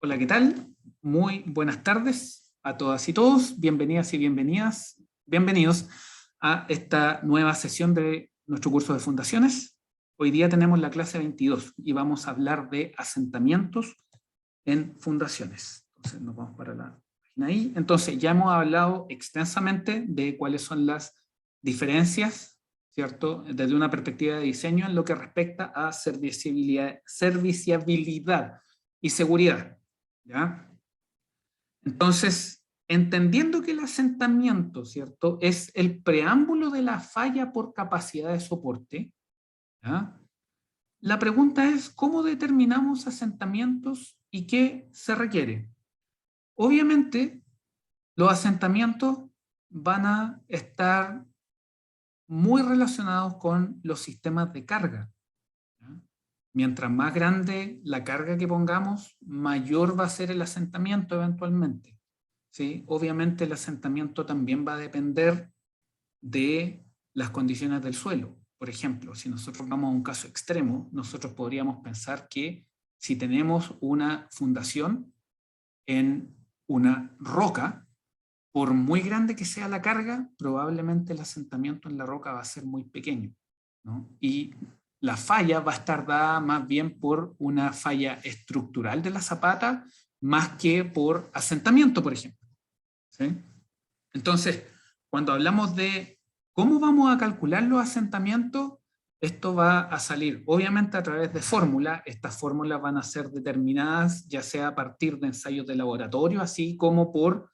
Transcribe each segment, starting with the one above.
Hola, ¿qué tal? Muy buenas tardes a todas y todos. Bienvenidas y bienvenidos a esta nueva sesión de nuestro curso de fundaciones. Hoy día tenemos la clase 22 y vamos a hablar de asentamientos en fundaciones. Entonces nos vamos para la página ahí. Entonces ya hemos hablado extensamente de cuáles son las diferencias, ¿cierto? Desde una perspectiva de diseño en lo que respecta a serviciabilidad y seguridad. ¿Ya? Entonces, entendiendo que el asentamiento, ¿cierto?, es el preámbulo de la falla por capacidad de soporte, ¿ya?, la pregunta es, ¿cómo determinamos asentamientos y qué se requiere? Obviamente, los asentamientos van a estar muy relacionados con los sistemas de carga, ¿ya? Mientras más grande la carga que pongamos, mayor va a ser el asentamiento eventualmente, ¿sí? Obviamente el asentamiento también va a depender de las condiciones del suelo. Por ejemplo, si nosotros vamos a un caso extremo, nosotros podríamos pensar que si tenemos una fundación en una roca, por muy grande que sea la carga, probablemente el asentamiento en la roca va a ser muy pequeño, ¿no? Y la falla va a estar dada más bien por una falla estructural de la zapata, más que por asentamiento, por ejemplo, ¿sí? Entonces, cuando hablamos de cómo vamos a calcular los asentamientos, esto va a salir obviamente a través de fórmulas. Estas fórmulas van a ser determinadas ya sea a partir de ensayos de laboratorio, así como por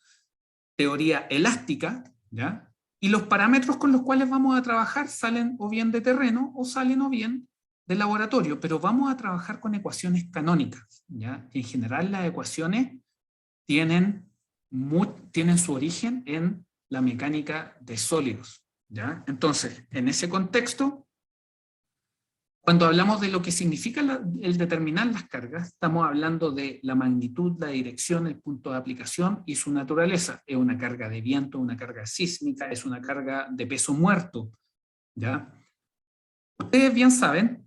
teoría elástica, ¿ya? Y los parámetros con los cuales vamos a trabajar salen o bien de terreno o salen o bien de laboratorio, pero vamos a trabajar con ecuaciones canónicas, ¿ya? En general las ecuaciones tienen su origen en la mecánica de sólidos, ¿ya? Entonces, en ese contexto, cuando hablamos de lo que significa el determinar las cargas, estamos hablando de la magnitud, la dirección, el punto de aplicación y su naturaleza. Es una carga de viento, una carga sísmica, es una carga de peso muerto, ¿ya? Ustedes bien saben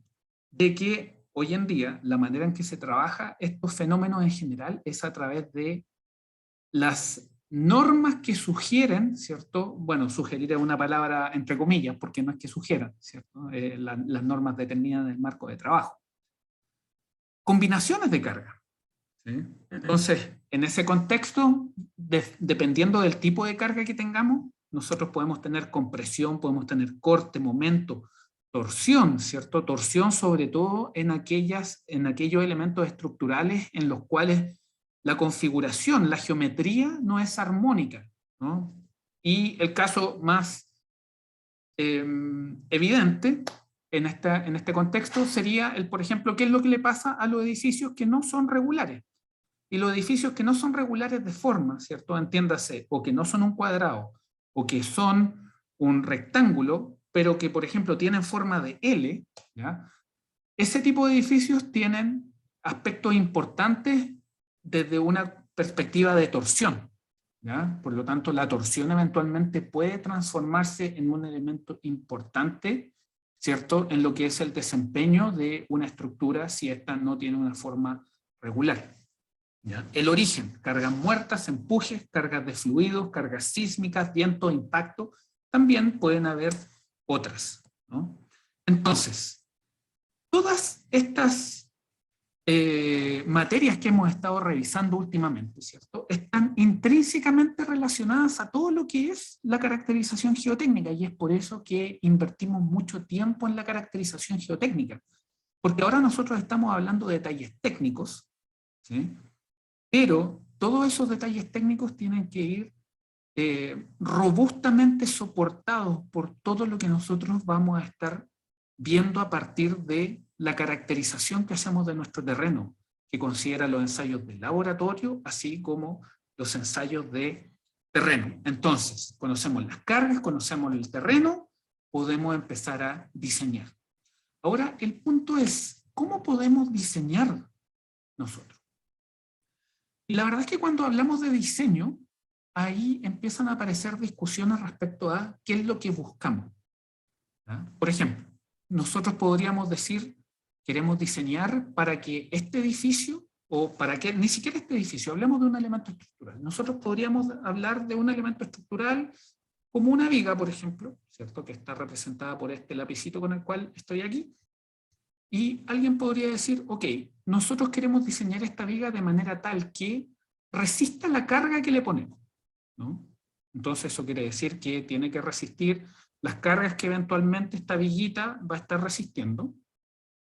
de que hoy en día la manera en que se trabaja estos fenómenos en general es a través de las normas que sugieren, ¿cierto? Bueno, sugerir es una palabra entre comillas, porque no es que sugieran, ¿cierto? Las normas determinan el marco de trabajo. Combinaciones de carga, ¿sí? Entonces, en ese contexto, dependiendo del tipo de carga que tengamos, nosotros podemos tener compresión, podemos tener corte, momento, torsión, ¿cierto? Torsión sobre todo en aquellos elementos estructurales en los cuales la configuración, la geometría no es armónica, ¿no? Y el caso más evidente en este contexto sería, por ejemplo, qué es lo que le pasa a los edificios que no son regulares. Y los edificios que no son regulares de forma, ¿cierto? Entiéndase, o que no son un cuadrado, o que son un rectángulo, pero que, por ejemplo, tienen forma de L, ¿ya? Ese tipo de edificios tienen aspectos importantes desde una perspectiva de torsión, ¿ya? Por lo tanto, la torsión eventualmente puede transformarse en un elemento importante, ¿cierto?, en lo que es el desempeño de una estructura si ésta no tiene una forma regular, ¿ya? El origen, cargas muertas, empujes, cargas de fluidos, cargas sísmicas, viento, impacto, también pueden haber otras, ¿no? Entonces, todas estas materias que hemos estado revisando últimamente, ¿cierto?, están intrínsecamente relacionadas a todo lo que es la caracterización geotécnica, y es por eso que invertimos mucho tiempo en la caracterización geotécnica, porque ahora nosotros estamos hablando de detalles técnicos, ¿sí?, pero todos esos detalles técnicos tienen que ir robustamente soportados por todo lo que nosotros vamos a estar viendo a partir de la caracterización que hacemos de nuestro terreno, que considera los ensayos de laboratorio, así como los ensayos de terreno. Entonces, conocemos las cargas, conocemos el terreno, podemos empezar a diseñar. Ahora, el punto es, ¿cómo podemos diseñar nosotros? Y la verdad es que cuando hablamos de diseño, ahí empiezan a aparecer discusiones respecto a qué es lo que buscamos, ¿ya? Por ejemplo, nosotros podríamos decir, queremos diseñar para que este edificio o para qué, ni siquiera este edificio, hablemos de un elemento estructural. Nosotros podríamos hablar de un elemento estructural como una viga, por ejemplo, ¿cierto? Que está representada por este lapicito con el cual estoy aquí. Y alguien podría decir, ok, nosotros queremos diseñar esta viga de manera tal que resista la carga que le ponemos, ¿no? Entonces eso quiere decir que tiene que resistir las cargas que eventualmente esta viguita va a estar resistiendo,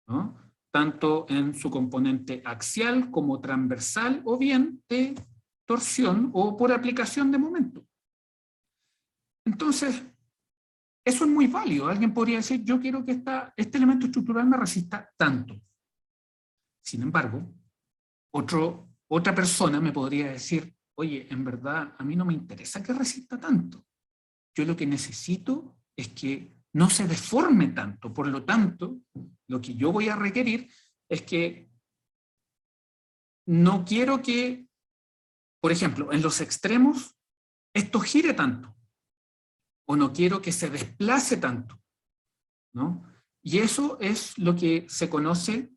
¿no? Tanto en su componente axial como transversal, o bien de torsión o por aplicación de momento. Entonces, eso es muy válido. Alguien podría decir, yo quiero que este elemento estructural me resista tanto. Sin embargo, otra persona me podría decir, oye, en verdad, a mí no me interesa que resista tanto. Yo lo que necesito es que no se deforme tanto. Por lo tanto, lo que yo voy a requerir es que no quiero que, por ejemplo, en los extremos, esto gire tanto. O no quiero que se desplace tanto, ¿no? Y eso es lo que se conoce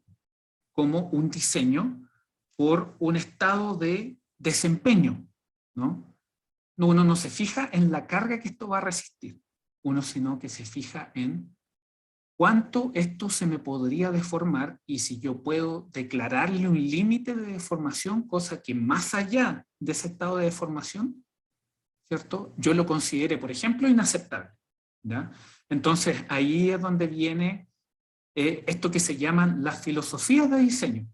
como un diseño por un estado de desempeño, ¿no? Uno no se fija en la carga que esto va a resistir, uno sino que se fija en cuánto esto se me podría deformar y si yo puedo declararle un límite de deformación, cosa que más allá de ese estado de deformación, ¿cierto? Yo lo considere, por ejemplo, inaceptable, ¿ya? Entonces, ahí es donde viene esto que se llaman las filosofías de diseño.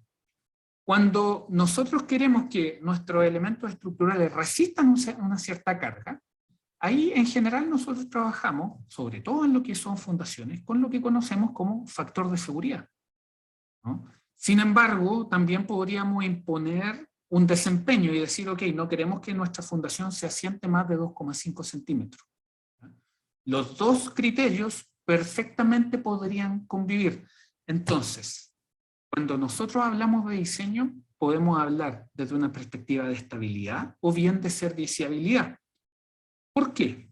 Cuando nosotros queremos que nuestros elementos estructurales resistan una cierta carga, ahí en general nosotros trabajamos, sobre todo en lo que son fundaciones, con lo que conocemos como factor de seguridad, ¿no? Sin embargo, también podríamos imponer un desempeño y decir, ok, no queremos que nuestra fundación se asiente más de 2,5 centímetros. Los dos criterios perfectamente podrían convivir. Entonces, cuando nosotros hablamos de diseño, podemos hablar desde una perspectiva de estabilidad o bien de serviciabilidad. ¿Por qué?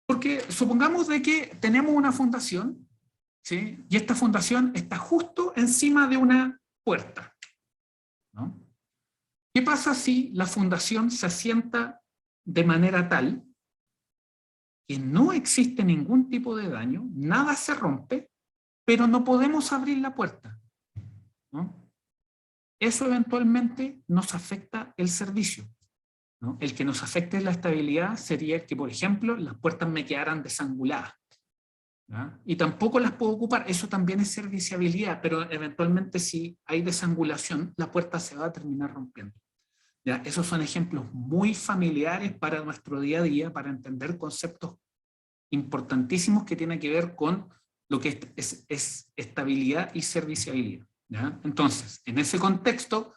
Porque supongamos de que tenemos una fundación, ¿sí? Y esta fundación está justo encima de una puerta, ¿no? ¿Qué pasa si la fundación se asienta de manera tal que no existe ningún tipo de daño, nada se rompe, pero no podemos abrir la puerta, ¿no? Eso eventualmente nos afecta el servicio, ¿no? El que nos afecte la estabilidad sería que, por ejemplo, las puertas me quedaran desanguladas, ¿ya? Y tampoco las puedo ocupar, eso también es serviciabilidad, pero eventualmente si hay desangulación, la puerta se va a terminar rompiendo, ¿ya? Esos son ejemplos muy familiares para nuestro día a día, para entender conceptos importantísimos que tienen que ver con lo que es estabilidad y serviciabilidad, ¿ya? Entonces, en ese contexto,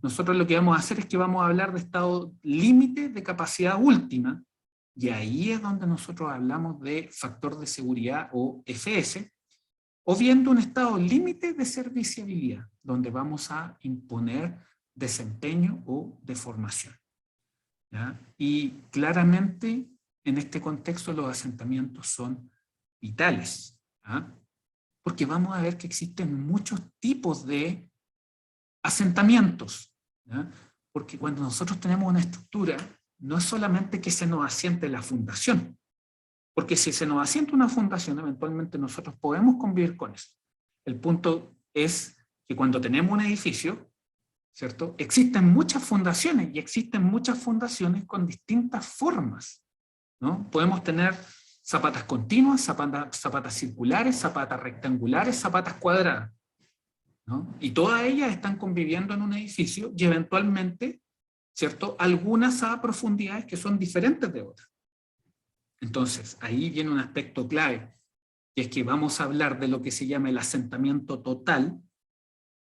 nosotros lo que vamos a hacer es que vamos a hablar de estado límite de capacidad última, y ahí es donde nosotros hablamos de factor de seguridad o FS, o bien de un estado límite de serviciabilidad, donde vamos a imponer desempeño o deformación, ¿ya? Y claramente en este contexto los asentamientos son vitales, ¿ya? Porque vamos a ver que existen muchos tipos de asentamientos, ¿ya? Porque cuando nosotros tenemos una estructura, no es solamente que se nos asiente la fundación, porque si se nos asienta una fundación, eventualmente nosotros podemos convivir con eso. El punto es que cuando tenemos un edificio, ¿cierto? Existen muchas fundaciones y existen muchas fundaciones con distintas formas, ¿no? Podemos tener zapatas continuas, zapatas circulares, zapatas rectangulares, zapatas cuadradas, ¿no? Y todas ellas están conviviendo en un edificio y eventualmente, ¿cierto? Algunas a profundidades que son diferentes de otras. Entonces, ahí viene un aspecto clave, que es que vamos a hablar de lo que se llama el asentamiento total,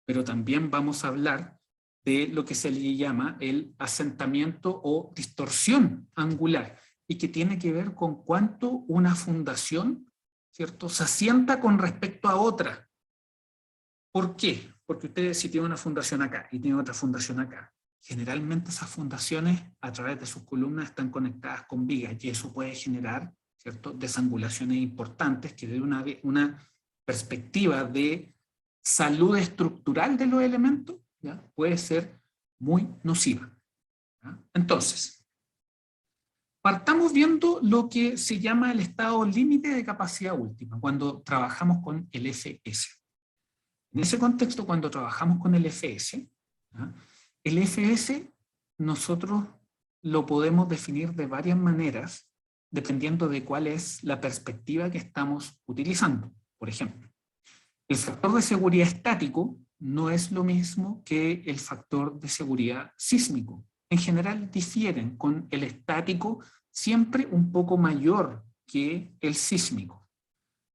pero también vamos a hablar de lo que se le llama el asentamiento o distorsión angular, y que tiene que ver con cuánto una fundación, ¿cierto?, se asienta con respecto a otra. ¿Por qué? Porque ustedes, si tienen una fundación acá y tienen otra fundación acá, generalmente esas fundaciones a través de sus columnas están conectadas con vigas y eso puede generar, ¿cierto?, desangulaciones importantes que de una perspectiva de salud estructural de los elementos ¿ya? Puede ser muy nociva. ¿Ya? Entonces, partamos viendo lo que se llama el estado límite de capacidad última, cuando trabajamos con el FS. En ese contexto, cuando trabajamos con el FS, ¿ya? El FS nosotros lo podemos definir de varias maneras, dependiendo de cuál es la perspectiva que estamos utilizando. Por ejemplo, el factor de seguridad estático no es lo mismo que el factor de seguridad sísmico. En general difieren, con el estático siempre un poco mayor que el sísmico,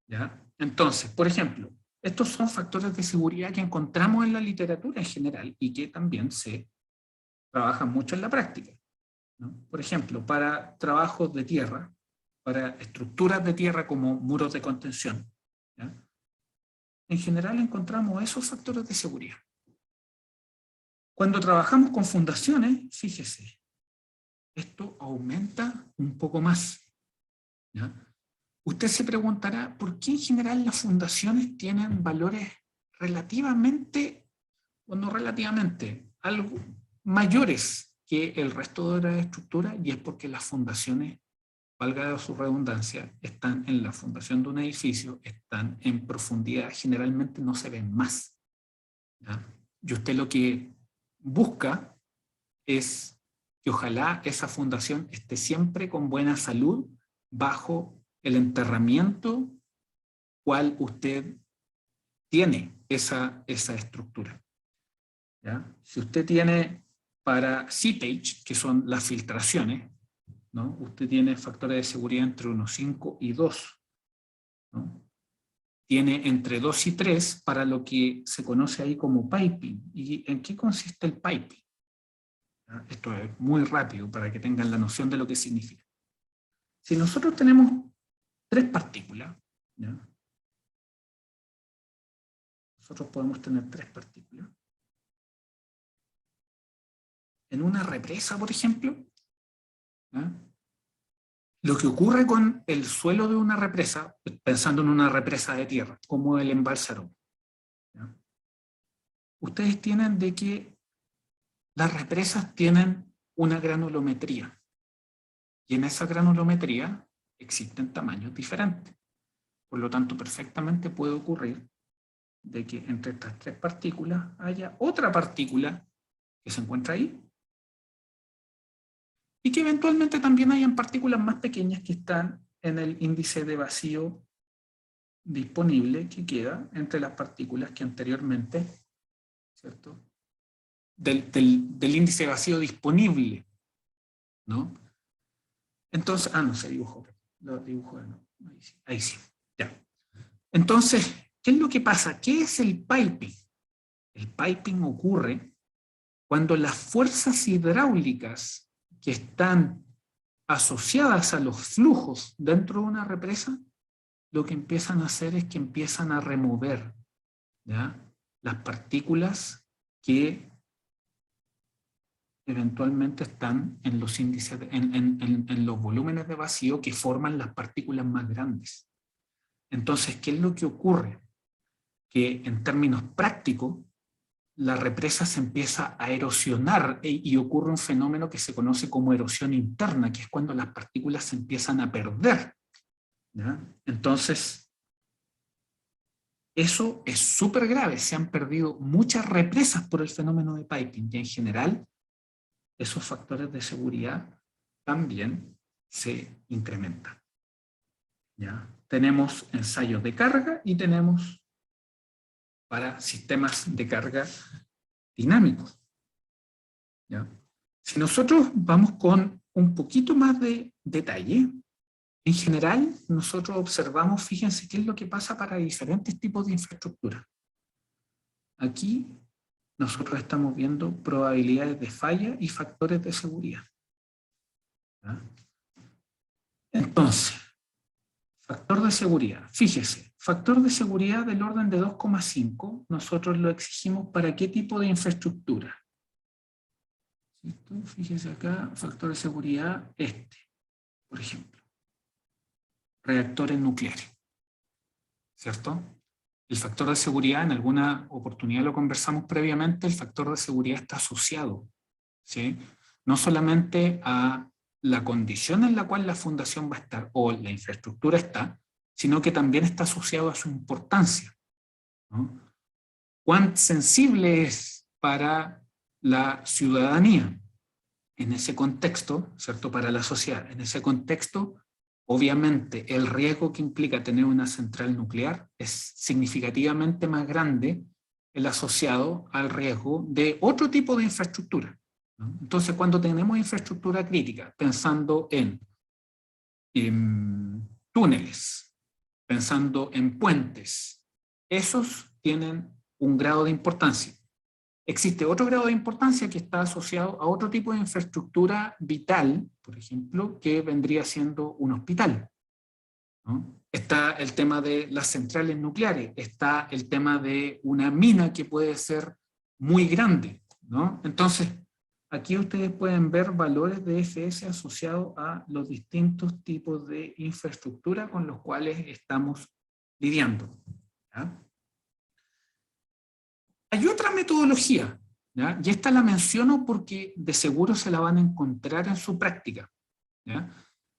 ¿ya? Entonces, por ejemplo, estos son factores de seguridad que encontramos en la literatura en general y que también se trabajan mucho en la práctica, ¿no? Por ejemplo, para trabajos de tierra, para estructuras de tierra como muros de contención, ¿ya? En general encontramos esos factores de seguridad. Cuando trabajamos con fundaciones, fíjese, esto aumenta un poco más, ¿ya? Usted se preguntará, ¿por qué en general las fundaciones tienen valores relativamente, o no relativamente, algo mayores que el resto de las estructuras? Y es porque las fundaciones, valga su redundancia, están en la fundación de un edificio, están en profundidad, generalmente no se ven más, ¿ya? Y usted lo que busca es que ojalá esa fundación esté siempre con buena salud bajo el enterramiento cual usted tiene esa estructura, ¿ya? Si usted tiene para seepage, que son las filtraciones, ¿no? Usted tiene factores de seguridad entre 1,5 y 2, ¿no? Tiene entre 2 y 3 para lo que se conoce ahí como piping. ¿Y en qué consiste el piping? ¿Ya? Esto es muy rápido para que tengan la noción de lo que significa. Si nosotros tenemos 3 partículas, ¿ya? Nosotros podemos tener 3 partículas. En una represa, por ejemplo, ¿ya? Lo que ocurre con el suelo de una represa, pensando en una represa de tierra, como el embalse Aroma, ¿ya? Ustedes tienen de que las represas tienen una granulometría, y en esa granulometría existen tamaños diferentes. Por lo tanto, perfectamente puede ocurrir de que entre estas 3 partículas haya otra partícula que se encuentra ahí, y que eventualmente también hayan partículas más pequeñas que están en el índice de vacío disponible que queda entre las partículas que anteriormente, ¿cierto? Del índice de vacío disponible, ¿no? Entonces, no se dibujó, lo dibujó, no, ahí sí, ya. Entonces, ¿qué es lo que pasa? ¿Qué es el piping? El piping ocurre cuando las fuerzas hidráulicas que están asociadas a los flujos dentro de una represa, lo que empiezan a hacer es que empiezan a remover, ¿ya?, las partículas que eventualmente están en los índices, en los volúmenes de vacío que forman las partículas más grandes. Entonces, ¿qué es lo que ocurre? Que en términos prácticos, la represa se empieza a erosionar y ocurre un fenómeno que se conoce como erosión interna, que es cuando las partículas se empiezan a perder, ¿ya? Entonces, eso es súper grave. Se han perdido muchas represas por el fenómeno de piping y en general esos factores de seguridad también se incrementan, ¿ya? Tenemos ensayos de carga y tenemos para sistemas de carga dinámicos, ¿ya? Si nosotros vamos con un poquito más de detalle, en general nosotros observamos, fíjense qué es lo que pasa para diferentes tipos de infraestructura. Aquí nosotros estamos viendo probabilidades de falla y factores de seguridad, ¿ya? Entonces, factor de seguridad, fíjese, factor de seguridad del orden de 2,5, nosotros lo exigimos para qué tipo de infraestructura. ¿Cierto? Fíjese acá, factor de seguridad por ejemplo, reactores nucleares, ¿cierto? el factor de seguridad, en alguna oportunidad lo conversamos previamente, el factor de seguridad está asociado, ¿sí? No solamente a la condición en la cual la fundación va a estar o la infraestructura está, sino que también está asociado a su importancia, ¿no? ¿Cuán sensible es para la ciudadanía en ese contexto, ¿cierto? Para la sociedad, en ese contexto, obviamente el riesgo que implica tener una central nuclear es significativamente más grande el asociado al riesgo de otro tipo de infraestructura, ¿no? Entonces, cuando tenemos infraestructura crítica, pensando en túneles, pensando en puentes, esos tienen un grado de importancia. Existe otro grado de importancia que está asociado a otro tipo de infraestructura vital, por ejemplo, que vendría siendo un hospital, ¿no? Está el tema de las centrales nucleares, está el tema de una mina que puede ser muy grande, ¿no? Entonces, aquí ustedes pueden ver valores de FS asociados a los distintos tipos de infraestructura con los cuales estamos lidiando, ¿ya? Hay otra metodología, ¿ya? Y esta la menciono porque de seguro se la van a encontrar en su práctica, ¿ya?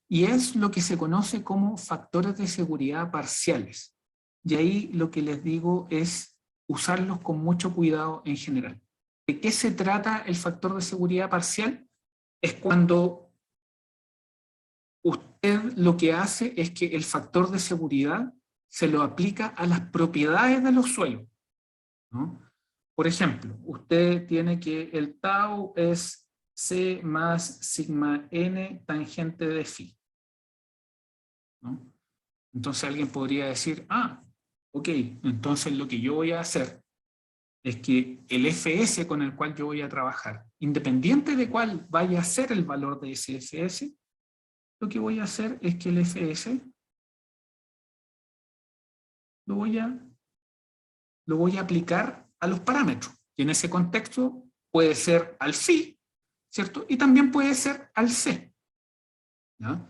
Y es lo que se conoce como factores de seguridad parciales. Y ahí lo que les digo es usarlos con mucho cuidado en general. ¿De qué se trata el factor de seguridad parcial? Es cuando usted lo que hace es que el factor de seguridad se lo aplica a las propiedades de los suelos, ¿no? Por ejemplo, usted tiene que el tau es C más sigma n tangente de phi, ¿no? Entonces alguien podría decir, ok, entonces lo que yo voy a hacer es que el FS con el cual yo voy a trabajar, independiente de cuál vaya a ser el valor de ese FS, lo que voy a hacer es que el FS lo voy a aplicar a los parámetros. Y en ese contexto puede ser al phi, ¿cierto? Y también puede ser al C, ¿no?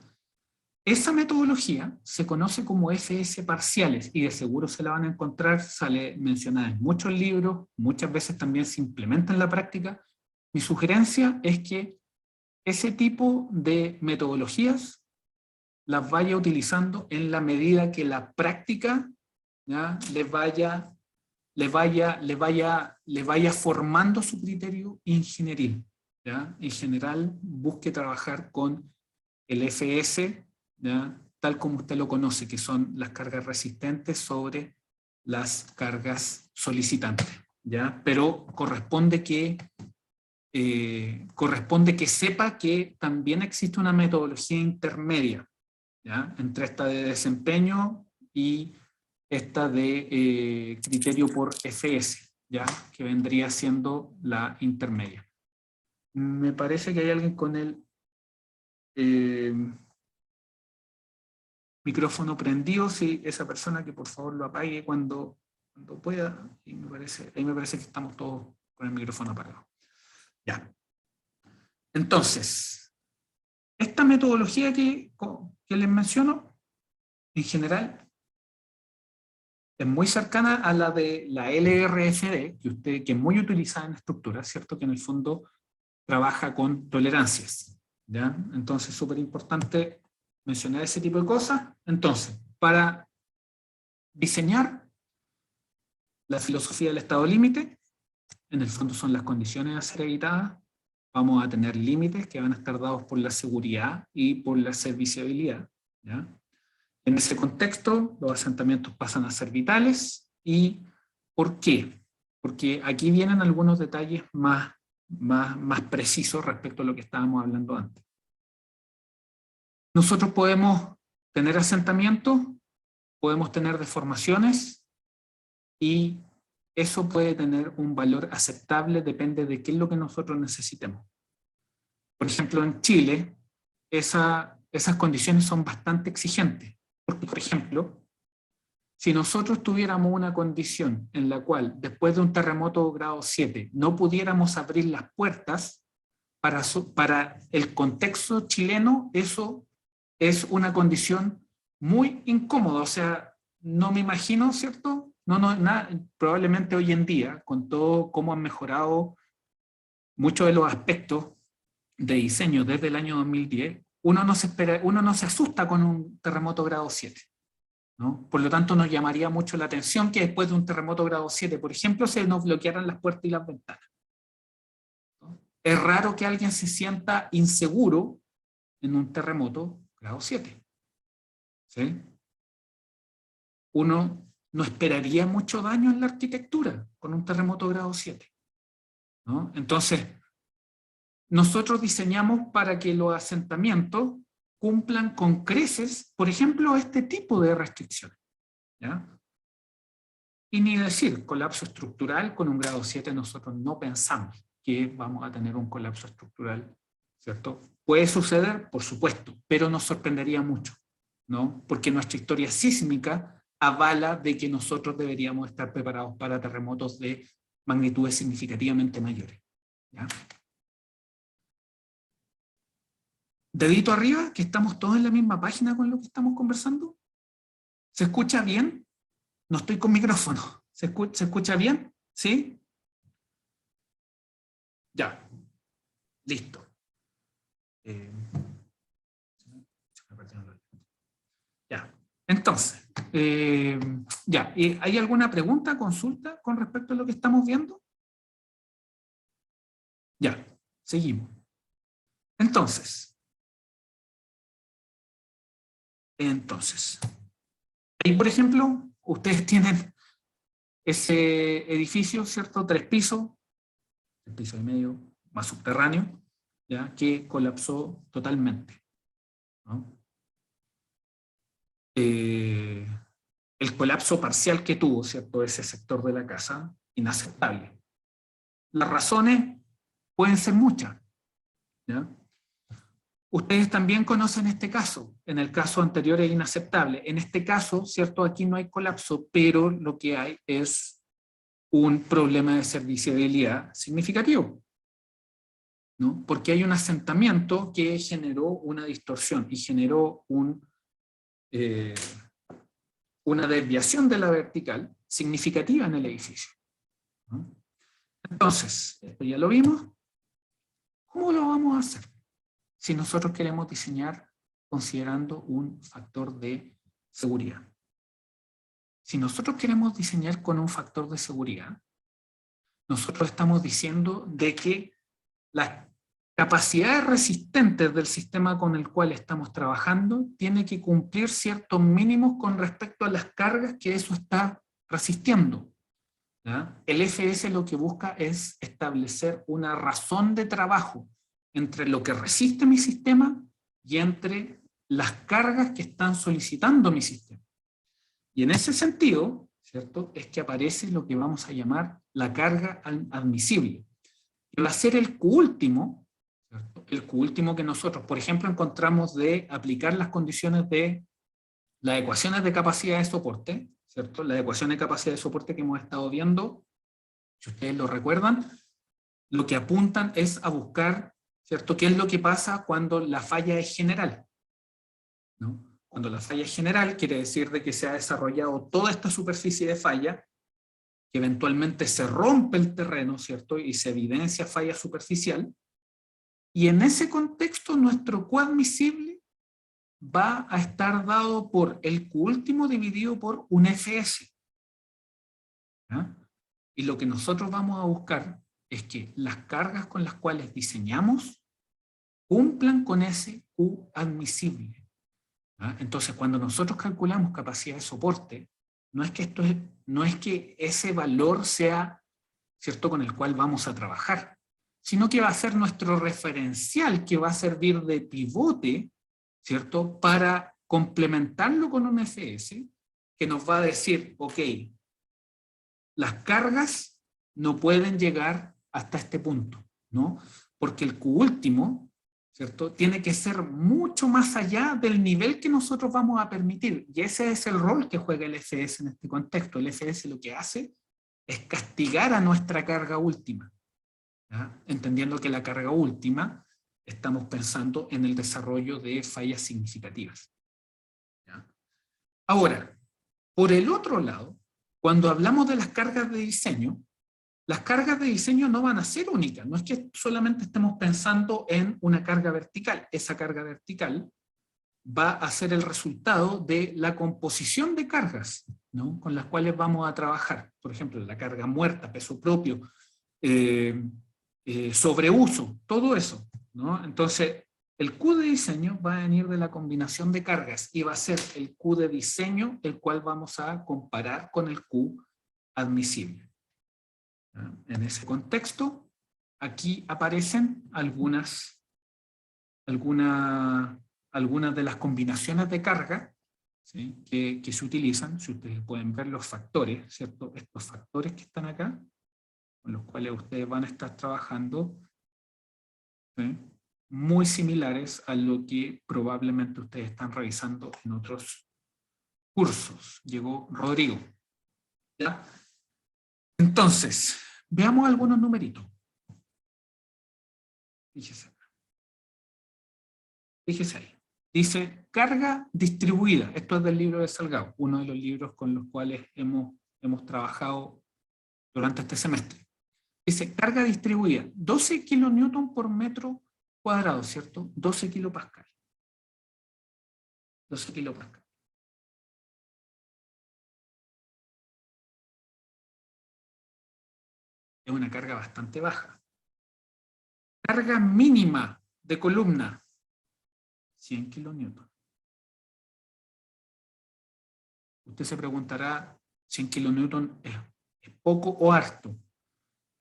Esa metodología se conoce como FS parciales y de seguro se la van a encontrar, sale mencionada en muchos libros, muchas veces también se implementa en la práctica. Mi sugerencia es que ese tipo de metodologías las vaya utilizando en la medida que la práctica, ¿ya?, le vaya formando su criterio ingenieril, ¿ya? En general, busque trabajar con el FS, ¿ya?, tal como usted lo conoce, que son las cargas resistentes sobre las cargas solicitantes, ¿ya? Pero corresponde que sepa que también existe una metodología intermedia, ¿ya?, entre esta de desempeño y esta de criterio por FS, ¿ya?, que vendría siendo la intermedia. Me parece que hay alguien con el micrófono prendido, sí, esa persona que por favor lo apague cuando pueda, y ahí me parece que estamos todos con el micrófono apagado. Ya. Entonces, esta metodología que les menciono, en general, es muy cercana a la de la LRFD, que es muy utilizada en estructuras, ¿cierto? Que en el fondo trabaja con tolerancias, ¿ya? Entonces, súper importante mencionar ese tipo de cosas. Entonces, para diseñar la filosofía del estado límite, en el fondo son las condiciones a ser evitadas. Vamos a tener límites que van a estar dados por la seguridad y por la serviciabilidad, ¿ya? En ese contexto, los asentamientos pasan a ser vitales. ¿Y por qué? Porque aquí vienen algunos detalles más precisos respecto a lo que estábamos hablando antes. Nosotros podemos tener asentamientos, podemos tener deformaciones, y eso puede tener un valor aceptable, depende de qué es lo que nosotros necesitemos. Por ejemplo, en Chile, esas condiciones son bastante exigentes. Porque, por ejemplo, si nosotros tuviéramos una condición en la cual después de un terremoto grado 7 no pudiéramos abrir las puertas, para el contexto chileno eso es una condición muy incómoda. O sea, no me imagino, ¿cierto?, probablemente hoy en día, con todo cómo han mejorado muchos de los aspectos de diseño desde el año 2010, uno no se asusta con un terremoto grado 7. ¿No? Por lo tanto, nos llamaría mucho la atención que después de un terremoto grado 7, por ejemplo, se nos bloquearan las puertas y las ventanas. ¿No? Es raro que alguien se sienta inseguro en un terremoto grado 7. ¿Sí? Uno no esperaría mucho daño en la arquitectura con un terremoto grado 7. ¿No? Entonces, nosotros diseñamos para que los asentamientos cumplan con creces, por ejemplo, este tipo de restricciones. ¿Ya? Y ni decir, colapso estructural con un grado 7 nosotros no pensamos que vamos a tener un colapso estructural, ¿cierto? Puede suceder, por supuesto, pero nos sorprendería mucho, ¿no? Porque nuestra historia sísmica avala de que nosotros deberíamos estar preparados para terremotos de magnitudes significativamente mayores. ¿Ya? Dedito arriba, que estamos todos en la misma página con lo que estamos conversando. ¿Se escucha bien? No estoy con micrófono. ¿Se escucha bien? ¿Sí? Ya. Listo. Ya. Entonces, ya. ¿Hay alguna pregunta, consulta con respecto a lo que estamos viendo? Ya. Seguimos. Entonces, ahí por ejemplo, ustedes tienen ese edificio, ¿cierto? 3 pisos, 3 pisos y medio, más subterráneo, ¿ya? Que colapsó totalmente, ¿no? El colapso parcial que tuvo, ¿cierto? Ese sector de la casa, inaceptable. Las razones pueden ser muchas, ¿ya? Ustedes también conocen este caso. En el caso anterior es inaceptable. En este caso, ¿cierto? Aquí no hay colapso, pero lo que hay es un problema de serviciabilidad significativo, ¿no? Porque hay un asentamiento que generó una distorsión y generó una desviación de la vertical significativa en el edificio, ¿no? Entonces, esto ya lo vimos. ¿Cómo lo vamos a hacer? Si nosotros queremos diseñar considerando un factor de seguridad. Si nosotros queremos diseñar con un factor de seguridad, nosotros estamos diciendo de que las capacidades resistentes del sistema con el cual estamos trabajando tiene que cumplir ciertos mínimos con respecto a las cargas que eso está resistiendo, ¿ya? El FS lo que busca es establecer una razón de trabajo entre lo que resiste mi sistema y entre las cargas que están solicitando mi sistema. Y en ese sentido, ¿cierto?, es que aparece lo que vamos a llamar la carga admisible, que va a ser el Q último, ¿cierto? El Q último que nosotros, por ejemplo, encontramos de aplicar las condiciones de las ecuaciones de capacidad de soporte, ¿cierto? La ecuación de capacidad de soporte que hemos estado viendo, si ustedes lo recuerdan, lo que apuntan es a buscar, ¿cierto?, qué es lo que pasa cuando la falla es general, ¿no? Cuando la falla es general, quiere decir de que se ha desarrollado toda esta superficie de falla, que eventualmente se rompe el terreno, ¿cierto?, y se evidencia falla superficial, y en ese contexto nuestro Q admisible va a estar dado por el Q último dividido por un FS. ¿Ya? Y lo que nosotros vamos a buscar es que las cargas con las cuales diseñamos cumplan con ese Q admisible. ¿Ya? Entonces, cuando nosotros calculamos capacidad de soporte, no es que ese valor sea, ¿cierto?, con el cual vamos a trabajar, sino que va a ser nuestro referencial que va a servir de pivote, ¿cierto?, para complementarlo con un FS que nos va a decir, ok, las cargas no pueden llegar hasta este punto, ¿no? Porque el Q último, ¿cierto?, tiene que ser mucho más allá del nivel que nosotros vamos a permitir. Y ese es el rol que juega el FS en este contexto. El FS lo que hace es castigar a nuestra carga última, ¿ya? Entendiendo que la carga última estamos pensando en el desarrollo de fallas significativas, ¿ya? Ahora, por el otro lado, cuando hablamos de las cargas de diseño, las cargas de diseño no van a ser únicas. No es que solamente estemos pensando en una carga vertical. Esa carga vertical va a ser el resultado de la composición de cargas, ¿no?, con las cuales vamos a trabajar. Por ejemplo, la carga muerta, peso propio, sobreuso, todo eso, ¿no? Entonces, el Q de diseño va a venir de la combinación de cargas y va a ser el Q de diseño el cual vamos a comparar con el Q admisible. ¿Ya? En ese contexto, aquí aparecen algunas de las combinaciones de carga, ¿sí?, que se utilizan. Si ustedes pueden ver los factores, ¿cierto? Estos factores que están acá, con los cuales ustedes van a estar trabajando, ¿sí?, muy similares a lo que probablemente ustedes están revisando en otros cursos. Llegó Rodrigo. ¿Ya? Entonces, veamos algunos numeritos. Fíjese ahí. Dice carga distribuida. Esto es del libro de Salgado, uno de los libros con los cuales hemos trabajado durante este semestre. Dice carga distribuida, 12 kilonewton por metro cuadrado, ¿cierto? 12 kilopascal. 12 kilopascal. Es una carga bastante baja. Carga mínima de columna, 100 kilonewton. Usted se preguntará, 100 kilonewton es poco o harto.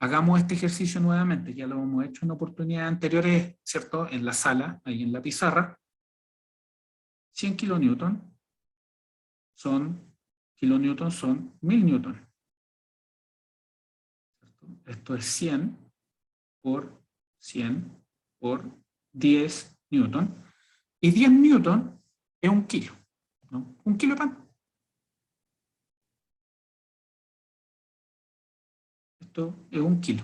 Hagamos este ejercicio nuevamente, ya lo hemos hecho en oportunidades anteriores, ¿cierto? En la sala, ahí en la pizarra. 100 kilonewton son 1000 newton. Esto es 100 por 100 por 10 newton. Y 10 newton es 1 kilo, ¿no? 1 kilo de pan. Esto es 1 kilo,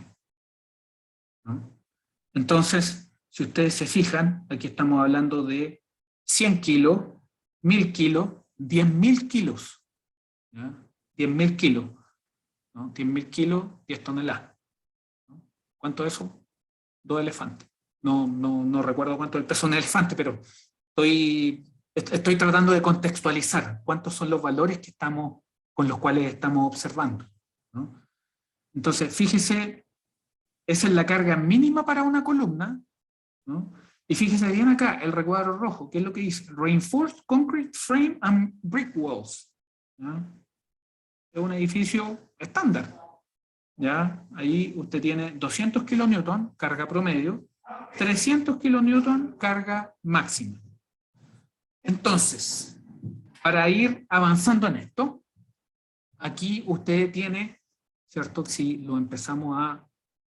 ¿no? Entonces, si ustedes se fijan, aquí estamos hablando de 100 kilos, 1000 kilos, 10.000 kilos. ¿Ya? 10.000 kilos, ¿no? 10.000 kilos, 10 toneladas. ¿No? ¿Cuánto es eso? 2 elefantes. No recuerdo cuánto es el peso de un elefante, pero estoy tratando de contextualizar cuántos son los valores con los cuales estamos observando, ¿no? Entonces, fíjese, esa es la carga mínima para una columna, ¿no? Y fíjese bien acá, el recuadro rojo, que es lo que dice, Reinforced Concrete Frame and Brick Walls. ¿Ya? Es un edificio estándar. ¿Ya? Ahí usted tiene 200 kilonewton, carga promedio, 300 kilonewton, carga máxima. Entonces, para ir avanzando en esto, aquí usted tiene, ¿cierto? Si lo empezamos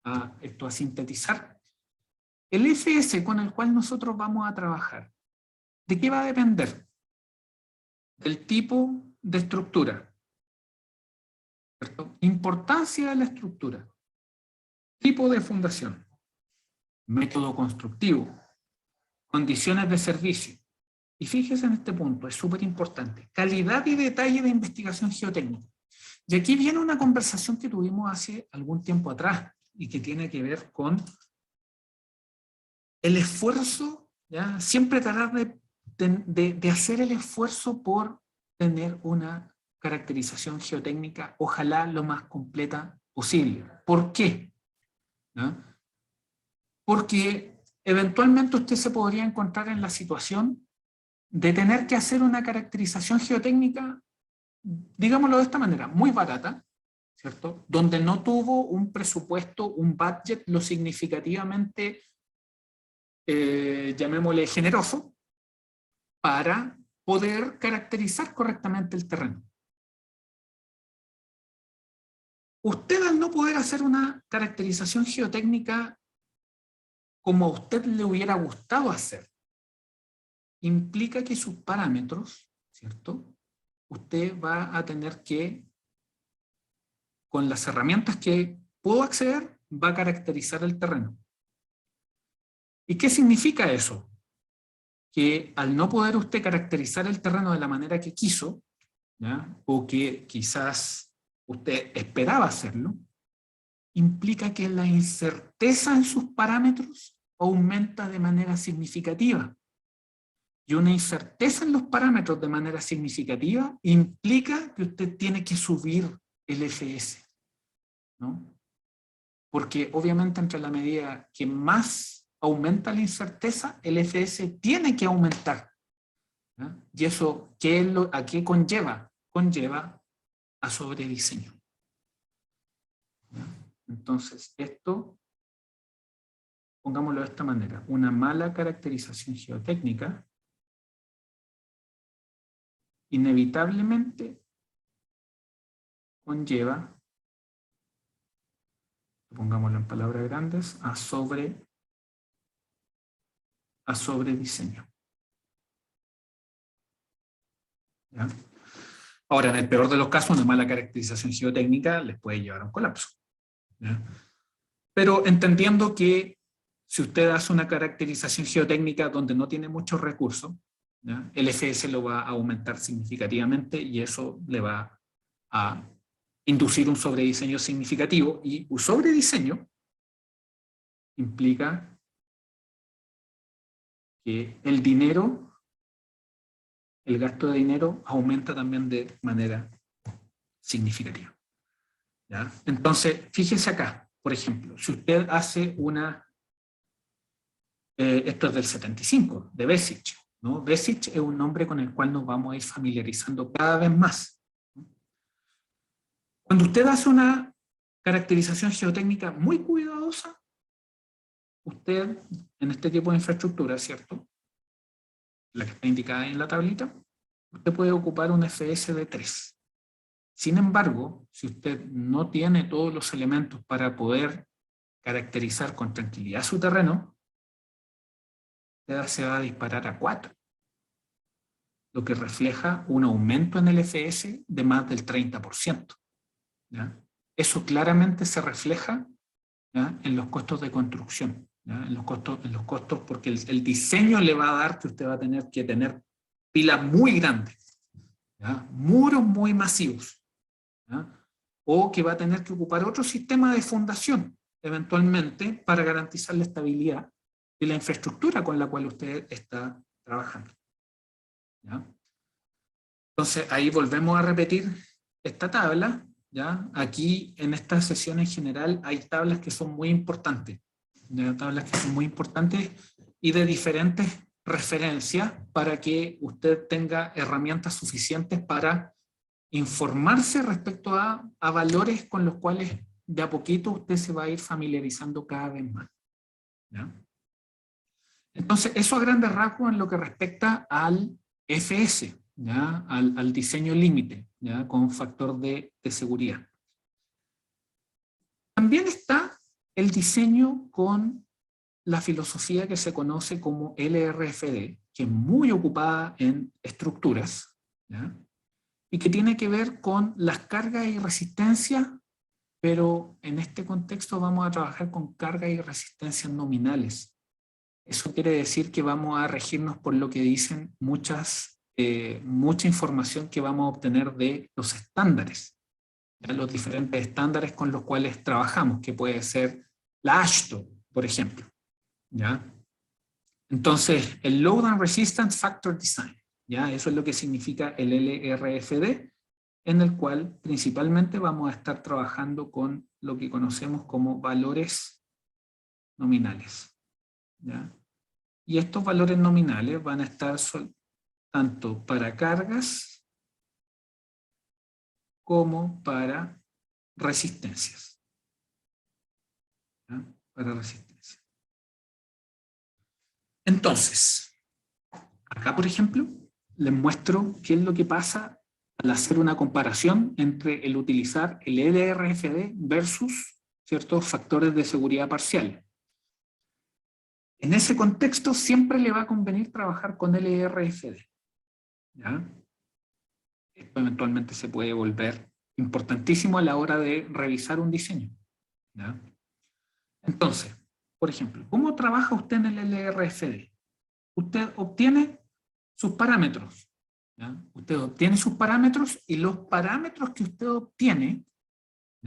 a sintetizar, el FS con el cual nosotros vamos a trabajar, ¿de qué va a depender? Del tipo de estructura, ¿cierto? Importancia de la estructura, tipo de fundación, método constructivo, condiciones de servicio. Y fíjese en este punto, es súper importante, calidad y detalle de investigación geotécnica. Y aquí viene una conversación que tuvimos hace algún tiempo atrás y que tiene que ver con el esfuerzo, ¿ya? Siempre tratar de hacer el esfuerzo por tener una caracterización geotécnica, ojalá lo más completa posible. ¿Por qué? ¿Ya? Porque eventualmente usted se podría encontrar en la situación de tener que hacer una caracterización geotécnica, digámoslo de esta manera, muy barata, ¿cierto? Donde no tuvo un presupuesto, un budget lo significativamente, llamémosle generoso, para poder caracterizar correctamente el terreno. Usted, al no poder hacer una caracterización geotécnica como a usted le hubiera gustado hacer, implica que sus parámetros, ¿cierto? Usted va a tener que, con las herramientas que puedo acceder, va a caracterizar el terreno. ¿Y qué significa eso? Que al no poder usted caracterizar el terreno de la manera que quiso, ¿ya? O que quizás usted esperaba hacerlo, implica que la incerteza en sus parámetros aumenta de manera significativa. Y una incerteza en los parámetros de manera significativa implica que usted tiene que subir el FS, ¿no? Porque obviamente entre la medida que más aumenta la incerteza, el FS tiene que aumentar, ¿no? Y eso, ¿a qué conlleva? Conlleva a sobrediseño, ¿no? Entonces, esto, pongámoslo de esta manera, una mala caracterización geotécnica inevitablemente conlleva, pongámoslo en palabras grandes, a sobrediseño. ¿Ya? Ahora, en el peor de los casos, una mala caracterización geotécnica les puede llevar a un colapso, ¿ya? Pero entendiendo que si usted hace una caracterización geotécnica donde no tiene muchos recursos, ¿ya? El FS lo va a aumentar significativamente y eso le va a inducir un sobrediseño significativo, y un sobrediseño implica que el gasto de dinero aumenta también de manera significativa, ¿ya? Entonces, fíjese acá, por ejemplo, si usted hace esto es del 75, de Besic, ¿no? Besic es un nombre con el cual nos vamos a ir familiarizando cada vez más. Cuando usted hace una caracterización geotécnica muy cuidadosa, usted, en este tipo de infraestructura, ¿cierto?, la que está indicada en la tablita, usted puede ocupar un FS de 3. Sin embargo, si usted no tiene todos los elementos para poder caracterizar con tranquilidad su terreno, usted se va a disparar a 4, lo que refleja un aumento en el FS de más del 30%. ¿Ya? Eso claramente se refleja, ¿ya?, en los costos de construcción, ¿ya? En los costos, porque el diseño le va a dar que usted va a tener que tener pilas muy grandes, ¿ya?, muros muy masivos, ¿ya?, o que va a tener que ocupar otro sistema de fundación, eventualmente, para garantizar la estabilidad de la infraestructura con la cual usted está trabajando, ¿ya? Entonces, ahí volvemos a repetir esta tabla, ¿ya? Aquí, en esta sesión en general, hay tablas que son muy importantes, ¿ya? Tablas que son muy importantes y de diferentes referencias para que usted tenga herramientas suficientes para informarse respecto a valores con los cuales de a poquito usted se va a ir familiarizando cada vez más, ¿ya? Entonces, eso a grandes rasgos en lo que respecta al FS, ¿ya?, al diseño límite, ¿ya?, con factor de seguridad. También está el diseño con la filosofía que se conoce como LRFD, que es muy ocupada en estructuras, ¿ya?, y que tiene que ver con las cargas y resistencias, pero en este contexto vamos a trabajar con cargas y resistencias nominales. Eso quiere decir que vamos a regirnos por lo que dicen mucha información que vamos a obtener de los estándares, ¿ya?, los diferentes estándares con los cuales trabajamos, que puede ser la AASHTO, por ejemplo, ¿ya? Entonces, el Load and Resistance Factor Design, ¿ya? Eso es lo que significa el LRFD, en el cual principalmente vamos a estar trabajando con lo que conocemos como valores nominales, ¿ya? Y estos valores nominales van a estar tanto para cargas como para resistencias, ¿ya?, para resistencia. Entonces, acá, por ejemplo, les muestro qué es lo que pasa al hacer una comparación entre el utilizar el LRFD versus ciertos factores de seguridad parcial. En ese contexto siempre le va a convenir trabajar con LRFD, ¿ya? Esto eventualmente se puede volver importantísimo a la hora de revisar un diseño, ¿ya? Entonces, por ejemplo, ¿cómo trabaja usted en el LRFD? Usted obtiene sus parámetros, ¿ya? Usted obtiene sus parámetros y los parámetros que usted obtiene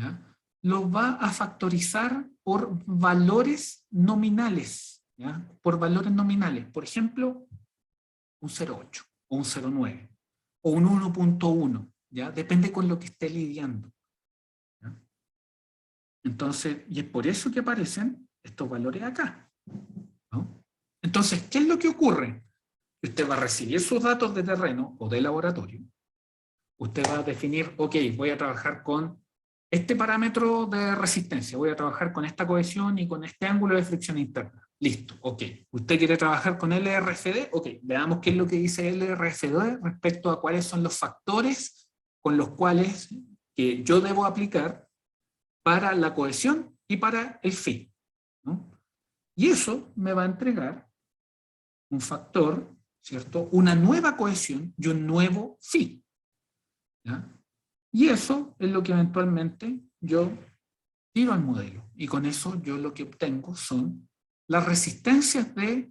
¿ya? Los va a factorizar por valores nominales, ¿ya? Por valores nominales. Por ejemplo, un 0,8 o un 0,9 o un 1,1, ¿ya? Depende con lo que esté lidiando, ¿ya? Entonces, y es por eso que aparecen estos valores acá, ¿no? Entonces, ¿qué es lo que ocurre? Usted va a recibir sus datos de terreno o de laboratorio. Usted va a definir, ok, voy a trabajar con este parámetro de resistencia, voy a trabajar con esta cohesión y con este ángulo de fricción interna. Listo, ok. ¿Usted quiere trabajar con LRFD? Ok, veamos qué es lo que dice LRFD respecto a cuáles son los factores con los cuales que yo debo aplicar para la cohesión y para el phi, ¿no? Y eso me va a entregar un factor, ¿cierto? Una nueva cohesión y un nuevo phi, ¿ya? Y eso es lo que eventualmente yo tiro al modelo. Y con eso yo lo que obtengo son las resistencias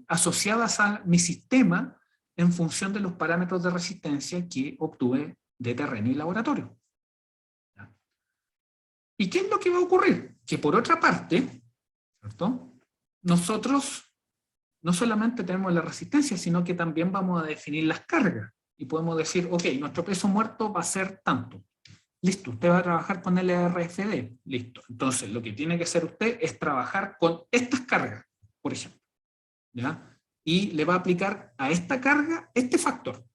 asociadas a mi sistema en función de los parámetros de resistencia que obtuve de terreno y laboratorio. ¿Ya? ¿Y qué es lo que va a ocurrir? Que por otra parte, ¿cierto? Nosotros no solamente tenemos la resistencia, sino que también vamos a definir las cargas. Y podemos decir, ok, nuestro peso muerto va a ser tanto. Listo, usted va a trabajar con LRFD. Listo. Entonces, lo que tiene que hacer usted es trabajar con estas cargas, por ejemplo, ¿ya? Y le va a aplicar a esta carga este factor,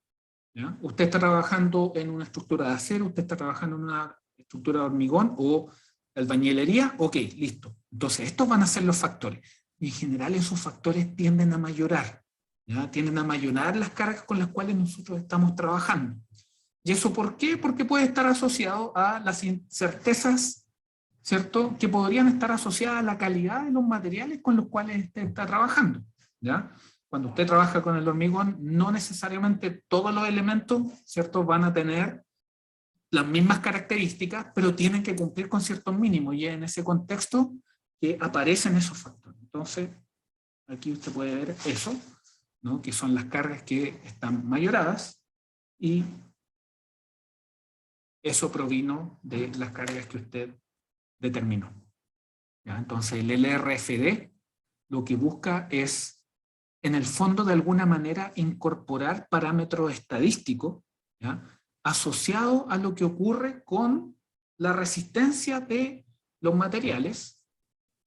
¿ya? Usted está trabajando en una estructura de acero, usted está trabajando en una estructura de hormigón o albañilería, ok, listo. Entonces, estos van a ser los factores. Y en general esos factores tienden a mayorar, ¿ya? Tienden a mayorar las cargas con las cuales nosotros estamos trabajando. ¿Y eso por qué? Porque puede estar asociado a las incertezas, ¿cierto?, que podrían estar asociadas a la calidad de los materiales con los cuales usted está trabajando, ¿ya? Cuando usted trabaja con el hormigón, no necesariamente todos los elementos, ¿cierto?, van a tener las mismas características, pero tienen que cumplir con ciertos mínimos, y es en ese contexto que aparecen esos factores. Entonces, aquí usted puede ver eso, ¿no?, que son las cargas que están mayoradas, y eso provino de las cargas que usted determinó, ¿ya? Entonces el LRFD lo que busca es, en el fondo, de alguna manera, incorporar parámetros estadísticos, ¿ya?, asociados a lo que ocurre con la resistencia de los materiales,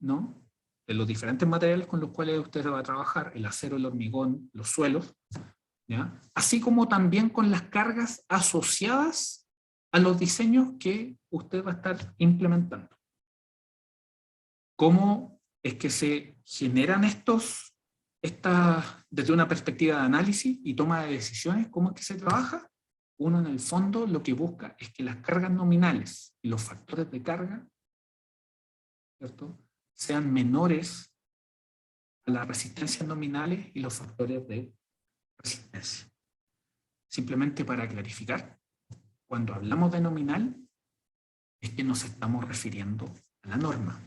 ¿no?, de los diferentes materiales con los cuales usted va a trabajar, el acero, el hormigón, los suelos, ¿ya?, así como también con las cargas asociadas a los diseños que usted va a estar implementando. ¿Cómo es que se generan desde una perspectiva de análisis y toma de decisiones? ¿Cómo es que se trabaja? Uno, en el fondo, lo que busca es que las cargas nominales y los factores de carga, ¿cierto?, sean menores a las resistencias nominales y los factores de resistencia. Simplemente para clarificar, cuando hablamos de nominal, es que nos estamos refiriendo a la norma,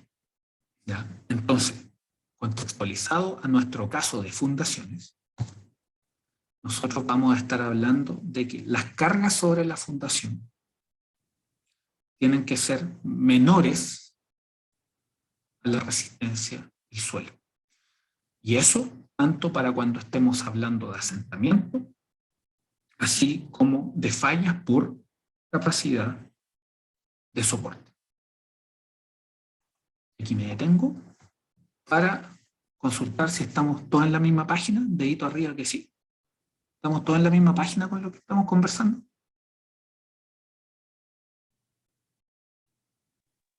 ¿ya? Entonces, contextualizado a nuestro caso de fundaciones, nosotros vamos a estar hablando de que las cargas sobre la fundación tienen que ser menores a la resistencia del suelo. Y eso tanto para cuando estemos hablando de asentamiento, así como de fallas por capacidad de soporte. Aquí me detengo para consultar si estamos todos en la misma página. Dedito arriba que sí. ¿Estamos todos en la misma página con lo que estamos conversando?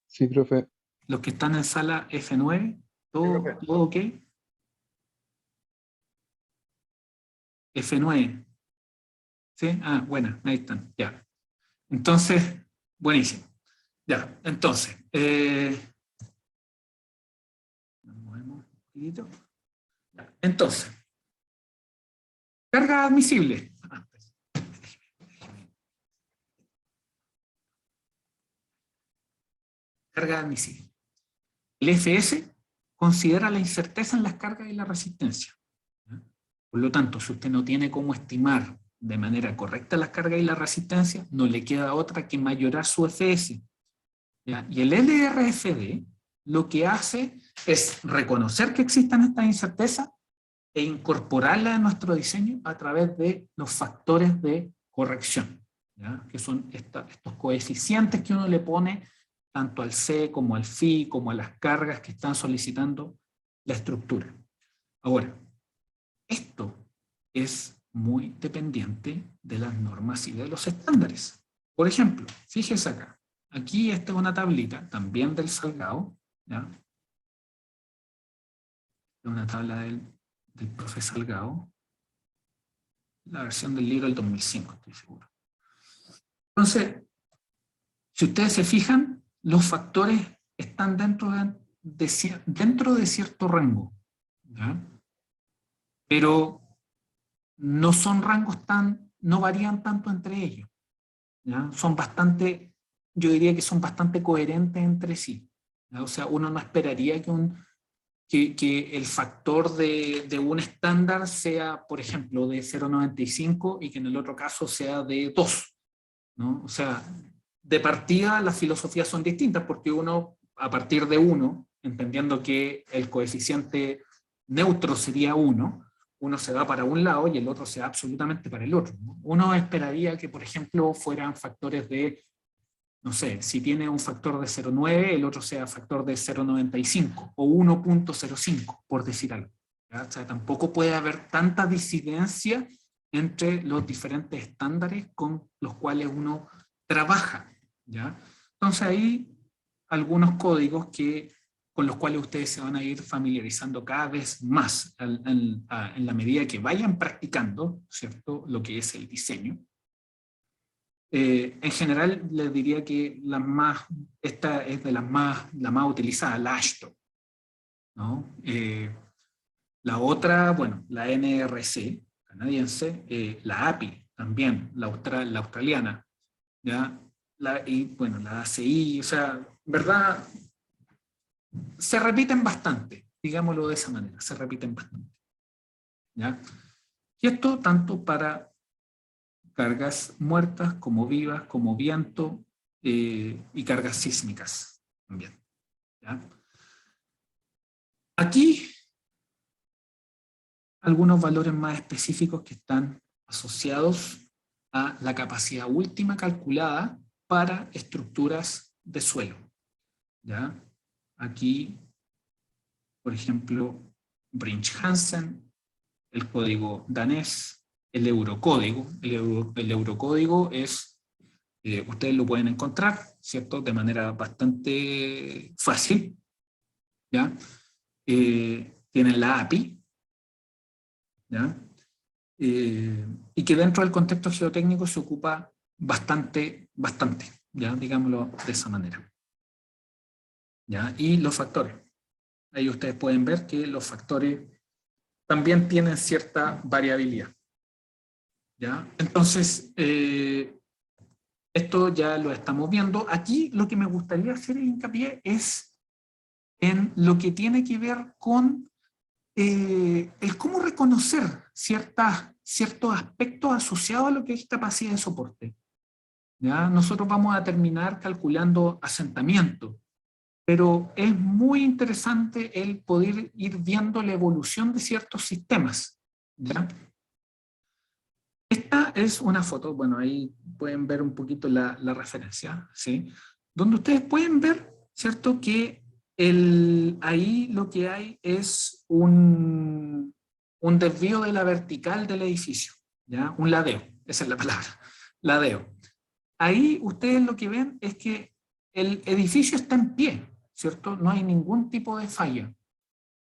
Sí, profe. Los que están en sala F9, ¿todo ok? F9. ¿Sí? Ah, bueno, ahí están, ya. Entonces, buenísimo. Ya, entonces, nos movemos un poquitito. Ya, entonces, carga admisible. Carga admisible. El FS considera la incerteza en las cargas y la resistencia. Por lo tanto, si usted no tiene cómo estimar de manera correcta las cargas y la resistencia, no le queda otra que mayorar su FS. ¿ya? Y el LRFD lo que hace es reconocer que existen estas incertezas e incorporarlas en nuestro diseño a través de los factores de corrección, ¿ya? Que son estos coeficientes que uno le pone tanto al C como al phi, como a las cargas que están solicitando la estructura. Ahora, esto es muy dependiente de las normas y de los estándares. Por ejemplo, fíjese acá, aquí esta es una tablita también del Salgado, ¿ya? Una tabla del profe Salgado, la versión del libro del 2005, estoy seguro. Entonces, si ustedes se fijan, los factores están dentro de cierto rango, ¿ya? Pero no son rangos no varían tanto entre ellos, ¿ya? Son bastante, yo diría que son bastante coherentes entre sí, ¿ya? O sea, uno no esperaría que el factor de un estándar sea, por ejemplo, de 0,95 y que en el otro caso sea de 2, ¿no? O sea, de partida las filosofías son distintas porque uno, a partir de 1, entendiendo que el coeficiente neutro sería 1, uno se va para un lado y el otro se va absolutamente para el otro, ¿no? Uno esperaría que, por ejemplo, fueran factores de, no sé, si tiene un factor de 0,9, el otro sea factor de 0,95 o 1,05, por decir algo, ¿ya? O sea, tampoco puede haber tanta disidencia entre los diferentes estándares con los cuales uno trabaja, ¿ya? Entonces ahí algunos códigos con los cuales ustedes se van a ir familiarizando cada vez más en la medida que vayan practicando, ¿cierto?, lo que es el diseño. En general les diría que esta es de la más utilizada, la AASHTO, ¿no? La otra, bueno, la NRC canadiense, la API también, la australiana, ¿ya? Y bueno, la ACI, o sea, ¿verdad? Se repiten bastante, digámoslo de esa manera, se repiten bastante, ¿ya? Y esto tanto para cargas muertas como vivas, como viento y cargas sísmicas también, ¿ya? Aquí algunos valores más específicos que están asociados a la capacidad última calculada para estructuras de suelo, ¿ya? Aquí, por ejemplo, Brinch-Hansen, el código danés, el eurocódigo. El eurocódigo es, ustedes lo pueden encontrar, ¿cierto?, de manera bastante fácil, ¿ya? Tienen la API, ¿ya? Y que dentro del contexto geotécnico se ocupa bastante, ¿ya? Digámoslo de esa manera, ¿ya? Y los factores. Ahí ustedes pueden ver que los factores también tienen cierta variabilidad, ¿ya? Entonces, esto ya lo estamos viendo. Aquí lo que me gustaría hacer hincapié es en lo que tiene que ver con el cómo reconocer ciertos aspectos asociados a lo que es capacidad de soporte, ¿ya? Nosotros vamos a terminar calculando asentamiento, pero es muy interesante el poder ir viendo la evolución de ciertos sistemas, ¿ya? Esta es una foto, bueno, ahí pueden ver un poquito la referencia, ¿sí? Donde ustedes pueden ver, ¿cierto?, que ahí lo que hay es un desvío de la vertical del edificio, ¿ya? Un ladeo, esa es la palabra, ladeo. Ahí ustedes lo que ven es que el edificio está en pie, ¿cierto? No hay ningún tipo de falla,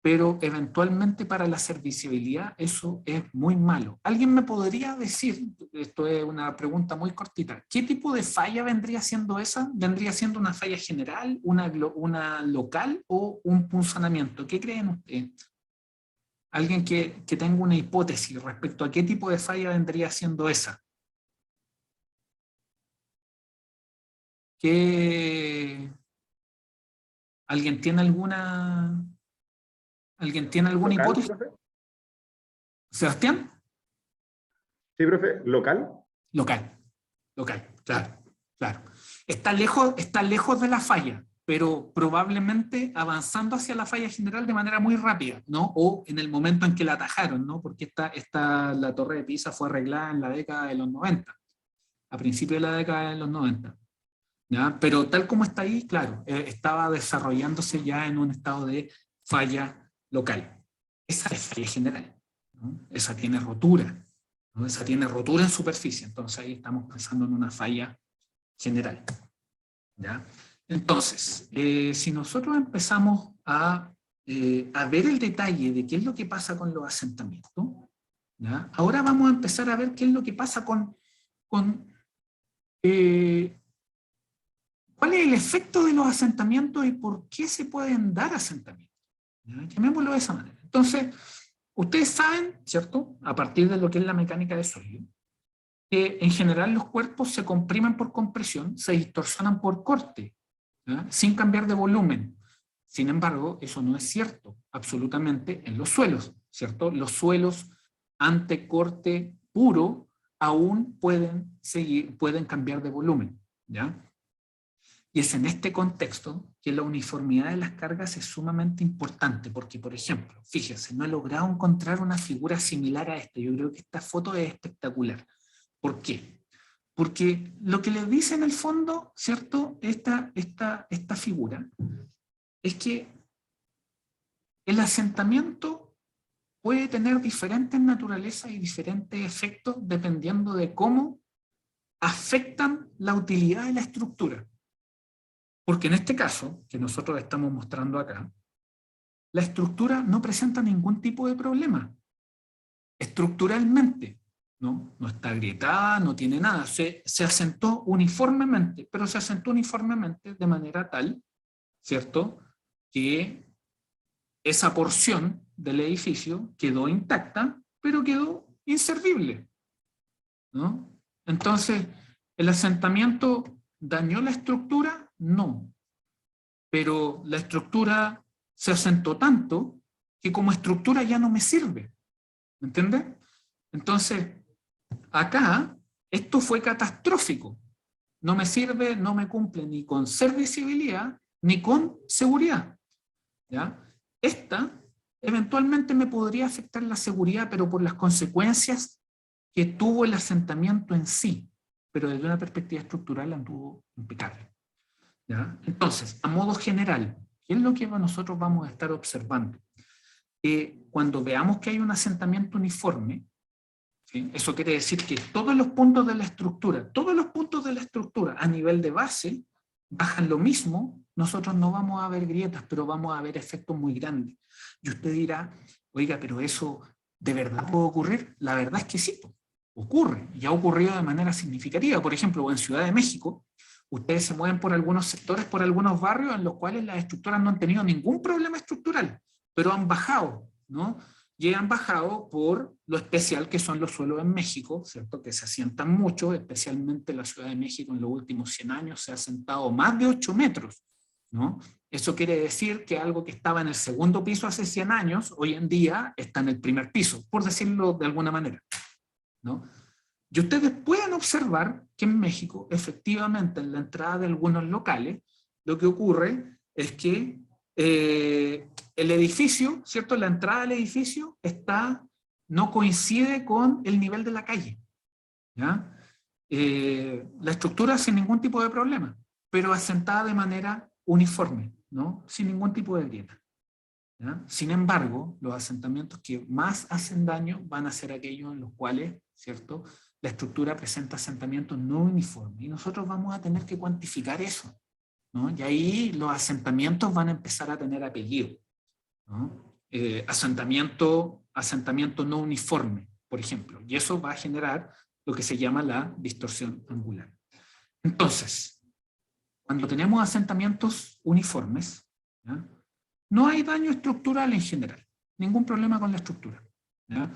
pero eventualmente para la serviciabilidad eso es muy malo. ¿Alguien me podría decir, esto es una pregunta muy cortita, qué tipo de falla vendría siendo esa? ¿Vendría siendo una falla general, una local o un punzonamiento? ¿Qué creen ustedes? Alguien que tenga una hipótesis respecto a qué tipo de falla vendría siendo esa. ¿Qué... ¿Alguien tiene alguna ¿Local, hipótesis? profe? ¿Sebastián? Sí, profe, ¿local? Local, claro, claro. Está lejos de la falla, pero probablemente avanzando hacia la falla general de manera muy rápida, ¿no? O en el momento en que la atajaron, ¿no? Porque la Torre de Pisa fue arreglada en la década de los 90, a principios de la década de los 90. ¿Ya? Pero tal como está ahí, claro, estaba desarrollándose ya en un estado de falla local. Esa es falla general, ¿no? Esa tiene rotura, ¿no? Esa tiene rotura en superficie, entonces ahí estamos pensando en una falla general. ¿Ya? Entonces, si nosotros empezamos a ver el detalle de qué es lo que pasa con los asentamientos, ¿ya? Ahora vamos a empezar a ver qué es lo que pasa con cuál es el efecto de los asentamientos y por qué se pueden dar asentamientos. ¿Ya? Llamémoslo de esa manera. Entonces, ustedes saben, ¿cierto? A partir de lo que es la mecánica de sólido, que en general los cuerpos se comprimen por compresión, se distorsionan por corte, ¿ya? Sin cambiar de volumen. Sin embargo, eso no es cierto absolutamente en los suelos, ¿cierto? Los suelos ante corte puro aún pueden cambiar de volumen, ¿ya? Y es en este contexto que la uniformidad de las cargas es sumamente importante, porque, por ejemplo, fíjense, no he logrado encontrar una figura similar a esta. Yo creo que esta foto es espectacular. ¿Por qué? Porque lo que les dice en el fondo, ¿cierto? Esta figura, es que el asentamiento puede tener diferentes naturalezas y diferentes efectos dependiendo de cómo afectan la utilidad de la estructura. Porque en este caso, que nosotros estamos mostrando acá, la estructura no presenta ningún tipo de problema. Estructuralmente, ¿no? No está agrietada, no tiene nada. Se asentó uniformemente, pero se asentó uniformemente de manera tal, ¿cierto?, que esa porción del edificio quedó intacta, pero quedó inservible, ¿no? Entonces, ¿el asentamiento dañó la estructura? No. Pero la estructura se asentó tanto que como estructura ya no me sirve. ¿Me entiendes? Entonces, acá, esto fue catastrófico. No me sirve, no me cumple ni con serviciabilidad, ni con seguridad. ¿Ya? Esta eventualmente me podría afectar la seguridad, pero por las consecuencias que tuvo el asentamiento en sí. Pero desde una perspectiva estructural anduvo impecable. ¿Ya? Entonces, a modo general, ¿qué es lo que nosotros vamos a estar observando? Cuando veamos que hay un asentamiento uniforme, ¿sí? Eso quiere decir que todos los puntos de la estructura a nivel de base bajan lo mismo, nosotros no vamos a ver grietas, pero vamos a ver efectos muy grandes. Y usted dirá, oiga, pero eso ¿de verdad puede ocurrir? La verdad es que sí, ocurre, y ha ocurrido de manera significativa. Por ejemplo, en Ciudad de México, ustedes se mueven por algunos sectores, por algunos barrios en los cuales las estructuras no han tenido ningún problema estructural, pero han bajado, ¿no? Y han bajado por lo especial que son los suelos en México, ¿cierto? Que se asientan mucho, especialmente la Ciudad de México en los últimos 100 años se ha asentado más de 8 metros, ¿no? Eso quiere decir que algo que estaba en el segundo piso hace 100 años, hoy en día está en el primer piso, por decirlo de alguna manera, ¿no? Y ustedes pueden observar que en México, efectivamente, en la entrada de algunos locales, lo que ocurre es que el edificio, ¿cierto? La entrada del edificio no coincide con el nivel de la calle, ¿ya? La estructura sin ningún tipo de problema, pero asentada de manera uniforme, ¿no? Sin ningún tipo de grieta, ¿ya? Sin embargo, los asentamientos que más hacen daño van a ser aquellos en los cuales, ¿cierto?, la estructura presenta asentamientos no uniformes. Y nosotros vamos a tener que cuantificar eso, ¿no? Y ahí los asentamientos van a empezar a tener apellido, ¿no? Asentamiento no uniforme, por ejemplo. Y eso va a generar lo que se llama la distorsión angular. Entonces, cuando tenemos asentamientos uniformes, ¿ya?, no hay daño estructural en general, ningún problema con la estructura, ¿ya?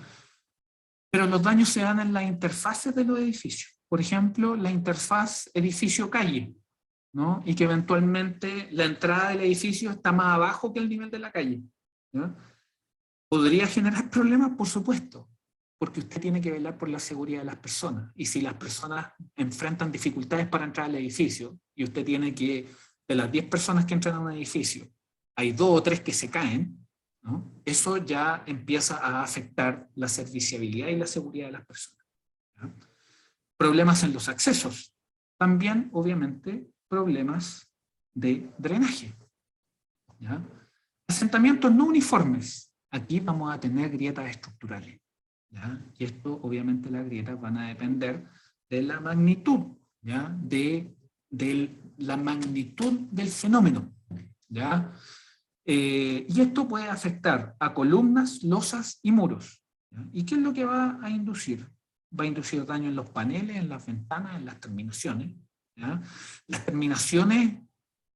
Pero los daños se dan en las interfaces de los edificios. Por ejemplo, la interfaz edificio-calle, ¿no? Y que eventualmente la entrada del edificio está más abajo que el nivel de la calle, ¿no? ¿Podría generar problemas? Por supuesto. porque usted tiene que velar por la seguridad de las personas. Y si las personas enfrentan dificultades para entrar al edificio, y usted tiene que, de las 10 personas que entran a un edificio, hay 2 o 3 que se caen, ¿no? Eso ya empieza a afectar la serviciabilidad y la seguridad de las personas, ¿no? Problemas en los accesos. También, obviamente, problemas de drenaje, ¿ya? Asentamientos no uniformes. Aquí vamos a tener grietas estructurales, ¿ya? Y esto, obviamente, las grietas van a depender de la magnitud, ¿ya? De la magnitud del fenómeno, ¿ya? Y esto puede afectar a columnas, losas y muros, ¿ya? ¿Y qué es lo que va a inducir? Va a inducir daño en los paneles, en las ventanas, en las terminaciones, ¿ya? Las terminaciones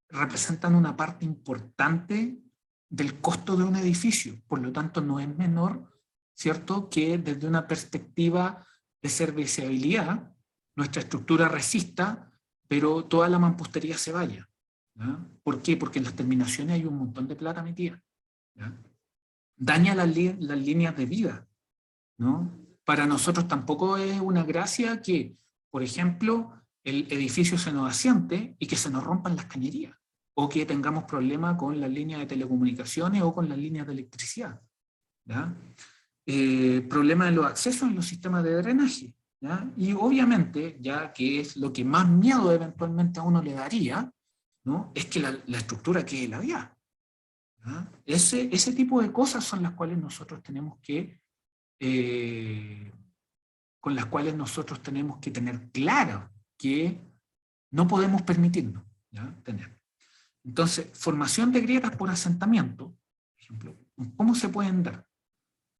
representan una parte importante del costo de un edificio, por lo tanto no es menor, ¿cierto?, que desde una perspectiva de serviciabilidad nuestra estructura resista, pero toda la mampostería se vaya, ¿ya? ¿Por qué? Porque en las terminaciones hay un montón de plata metida, ¿ya? Daña las líneas de vida, ¿no? Para nosotros tampoco es una gracia que, por ejemplo, el edificio se nos asiente y que se nos rompan las cañerías, o que tengamos problemas con las líneas de telecomunicaciones o con las líneas de electricidad, ¿ya? Problemas en los accesos en los sistemas de drenaje, ¿ya? Y obviamente, ya que es lo que más miedo eventualmente a uno le daría, ¿no?, es que la estructura quede ladeada, ¿ya? Ese tipo de cosas son las cuales nosotros tenemos que con las cuales nosotros tenemos que tener claro que no podemos permitirnos, ¿ya?, tener. Entonces, formación de grietas por asentamiento, por ejemplo, ¿cómo se pueden dar?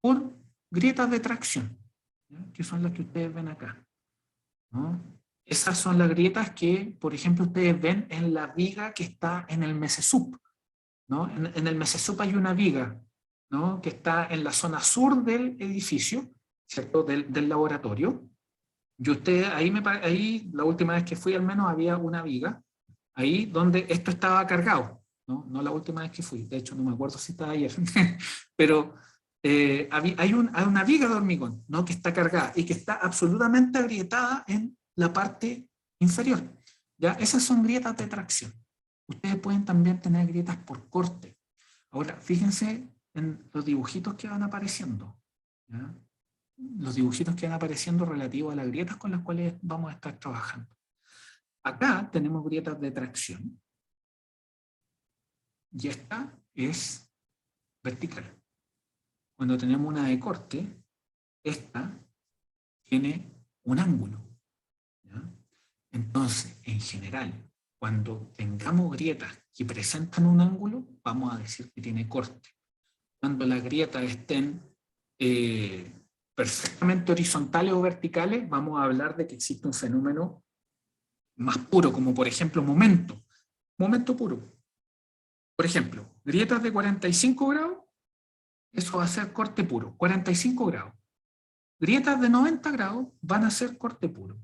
Por grietas de tracción, ¿ya?, que son las que ustedes ven acá, ¿no? Esas son las grietas que, por ejemplo, ustedes ven en la viga que está en el mesesup, ¿no? En el mesesup hay una viga, ¿no?, que está en la zona sur del edificio, ¿cierto?, del laboratorio. Y usted, ahí la última vez que fui al menos había una viga, ahí donde esto estaba cargado, ¿no? No la última vez que fui, de hecho no me acuerdo si estaba ayer, pero hay una viga de hormigón, ¿no?, que está cargada y que está absolutamente agrietada en la parte inferior, ¿ya? Esas son grietas de tracción. Ustedes pueden también tener grietas por corte. Ahora, fíjense en los dibujitos que van apareciendo, ¿ya? Los dibujitos que van apareciendo relativos a las grietas con las cuales vamos a estar trabajando. Acá tenemos grietas de tracción y esta es vertical. Cuando tenemos una de corte, esta tiene un ángulo, ¿ya? Entonces, en general, cuando tengamos grietas que presentan un ángulo, vamos a decir que tiene corte. Cuando las grietas estén perfectamente horizontales o verticales, vamos a hablar de que existe un fenómeno más puro, como por ejemplo momento puro. Por ejemplo, grietas de 45 grados, eso va a ser corte puro, 45 grados. Grietas de 90 grados van a ser corte puro,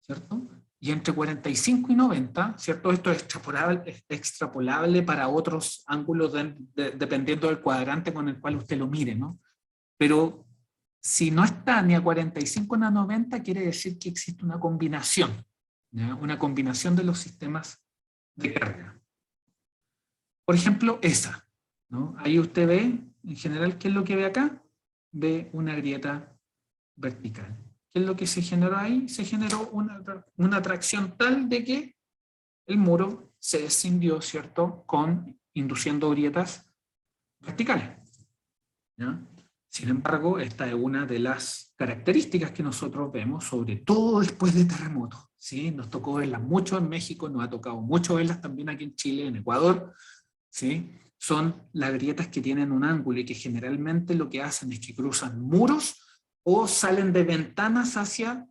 ¿cierto? Y entre 45 y 90, ¿cierto? Esto es extrapolable para otros ángulos dependiendo del cuadrante con el cual usted lo mire, ¿no? Pero si no está ni a 45 ni a 90, quiere decir que existe una combinación, ¿ya? Una combinación de los sistemas de carga. Por ejemplo, esa, ¿no? Ahí usted ve, en general, ¿qué es lo que ve acá? Ve una grieta vertical. ¿Qué es lo que se generó ahí? Se generó una tracción tal de que el muro se descendió, ¿cierto?, induciendo grietas verticales, ¿ya? Sin embargo, esta es una de las características que nosotros vemos, sobre todo después de terremotos, ¿sí? Nos tocó verlas mucho en México, nos ha tocado mucho verlas también aquí en Chile, en Ecuador, ¿sí? Son las grietas que tienen un ángulo y que generalmente lo que hacen es que cruzan muros o salen de ventanas hacia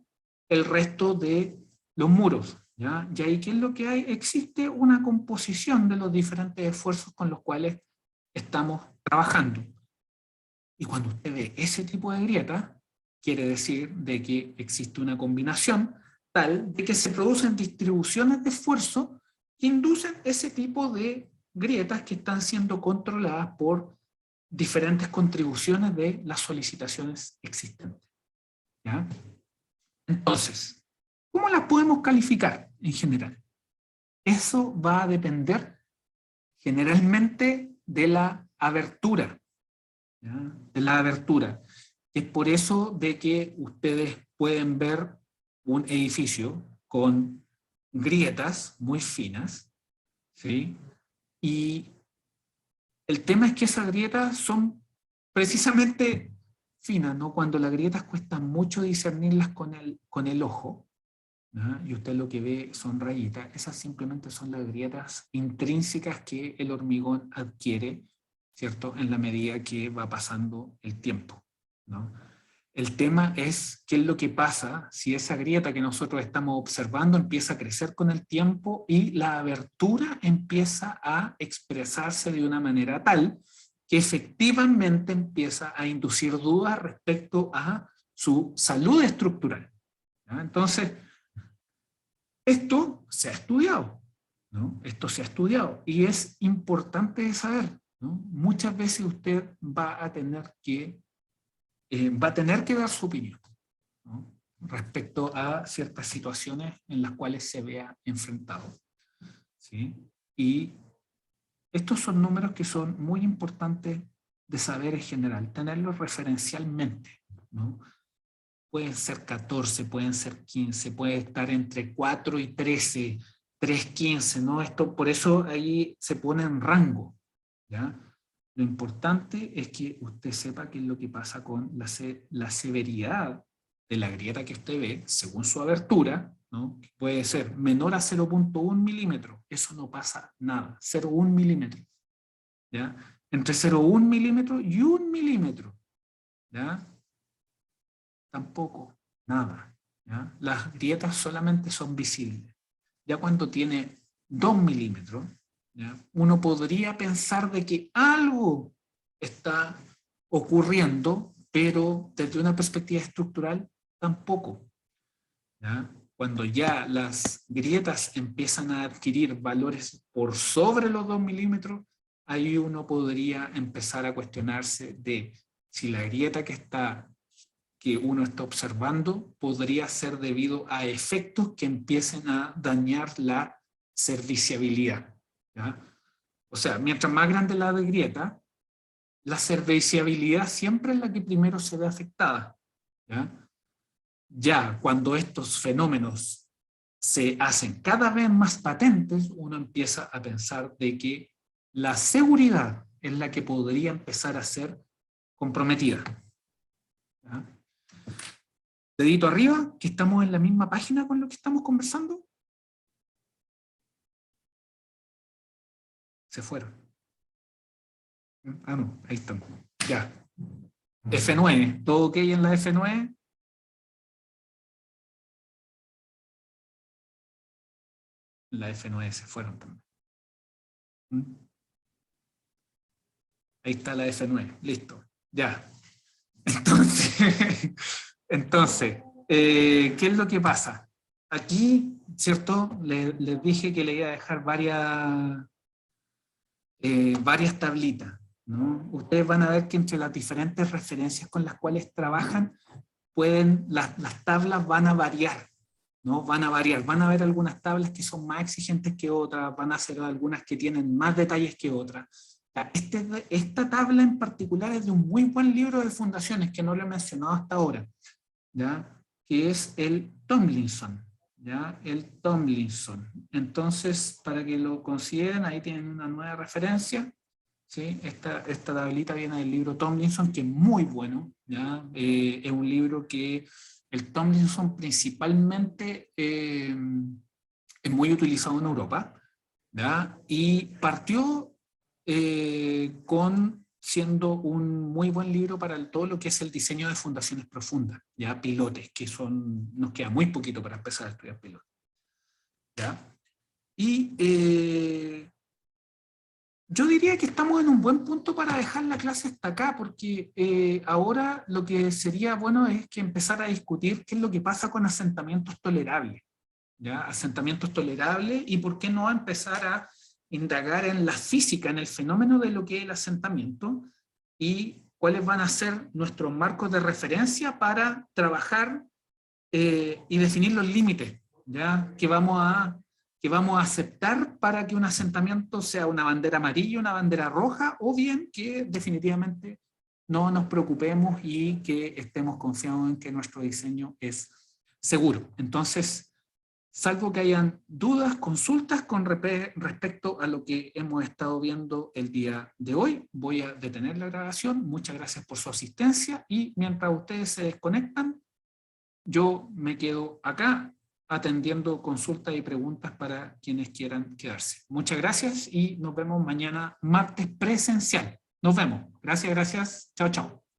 el resto de los muros, ¿ya? Y ahí, ¿qué es lo que hay? Existe una composición de los diferentes esfuerzos con los cuales estamos trabajando. Y cuando usted ve ese tipo de grieta, quiere decir de que existe una combinación tal de que se producen distribuciones de esfuerzo que inducen ese tipo de grietas que están siendo controladas por diferentes contribuciones de las solicitaciones existentes. ¿ya? Entonces, ¿cómo las podemos calificar en general? Eso va a depender generalmente de la abertura, ¿ya? De la abertura. Es por eso de que ustedes pueden ver un edificio con grietas muy finas, ¿sí? Y el tema es que esas grietas son precisamente finas, ¿no? Cuando las grietas cuesta mucho discernirlas con el ojo, ¿no? Y usted lo que ve son rayitas, esas simplemente son las grietas intrínsecas que el hormigón adquiere, ¿cierto? En la medida que va pasando el tiempo, ¿no? El tema es qué es lo que pasa si esa grieta que nosotros estamos observando empieza a crecer con el tiempo y la abertura empieza a expresarse de una manera tal que efectivamente empieza a inducir dudas respecto a su salud estructural, ¿ya? Entonces, esto se ha estudiado, ¿no? Esto se ha estudiado y es importante saber, ¿no? Muchas veces usted va a tener que dar su opinión, ¿no? Respecto a ciertas situaciones en las cuales se vea enfrentado, ¿sí? Y estos son números que son muy importantes de saber en general, tenerlos referencialmente, ¿no? Pueden ser 14, pueden ser 15, puede estar entre 4 y 13, 3, 15, ¿no? Esto, por eso ahí se pone en rango, ¿ya? Lo importante es que usted sepa qué es lo que pasa con la severidad de la grieta que usted ve, según su abertura, ¿no? Que puede ser menor a 0.1 milímetro, eso no pasa nada, 0.1 milímetro, ¿ya? Entre 0.1 milímetro y 1 milímetro, ¿ya? Tampoco, nada, ¿ya? Las grietas solamente son visibles. Ya cuando tiene 2 milímetros, ¿ya? Uno podría pensar de que algo está ocurriendo, pero desde una perspectiva estructural, tampoco, ¿ya? Cuando ya las grietas empiezan a adquirir valores por sobre los 2 milímetros, ahí uno podría empezar a cuestionarse de si la grieta que uno está observando podría ser debido a efectos que empiecen a dañar la serviciabilidad, ¿ya? O sea, mientras más grande la de grieta, la serviciabilidad siempre es la que primero se ve afectada, ¿ya? Ya cuando estos fenómenos se hacen cada vez más patentes, uno empieza a pensar de que la seguridad es la que podría empezar a ser comprometida, ¿ya? Dedito arriba, que estamos en la misma página con lo que estamos conversando. Se fueron. Ah, no, ahí están. Ya. F9, ¿todo ok en la F9? La F9 se fueron también. Ahí está la F9, listo. Ya. Entonces, ¿qué es lo que pasa? Aquí, ¿cierto? Les dije que le iba a dejar varias tablitas, ¿no? Ustedes van a ver que entre las diferentes referencias con las cuales trabajan, las tablas van a variar, ¿no? Van a variar, van a haber algunas tablas que son más exigentes que otras, van a ser algunas que tienen más detalles que otras. Esta tabla en particular es de un muy buen libro de fundaciones que no lo he mencionado hasta ahora, ¿ya? Que es el Tomlinson, ¿ya? El Tomlinson. Entonces, para que lo consideren, ahí tienen una nueva referencia, ¿sí? Esta tablita viene del libro Tomlinson, que es muy bueno, ¿ya? Es un libro que el Tomlinson principalmente es muy utilizado en Europa, ¿ya? Y partió siendo un muy buen libro para todo lo que es el diseño de fundaciones profundas, ya pilotes, nos queda muy poquito para empezar a estudiar pilotes, ¿ya? Y yo diría que estamos en un buen punto para dejar la clase hasta acá, porque ahora lo que sería bueno es que empezar a discutir qué es lo que pasa con asentamientos tolerables, ¿ya? Asentamientos tolerables y por qué no empezar a indagar en la física, en el fenómeno de lo que es el asentamiento y cuáles van a ser nuestros marcos de referencia para trabajar y definir los límites, ¿ya? Que vamos a aceptar para que un asentamiento sea una bandera amarilla, una bandera roja, o bien que definitivamente no nos preocupemos y que estemos confiados en que nuestro diseño es seguro. Entonces, salvo que hayan dudas, consultas con respecto a lo que hemos estado viendo el día de hoy, voy a detener la grabación. Muchas gracias por su asistencia y mientras ustedes se desconectan, yo me quedo acá atendiendo consultas y preguntas para quienes quieran quedarse. Muchas gracias y nos vemos mañana martes presencial. Nos vemos. Gracias, gracias. Chao, chao.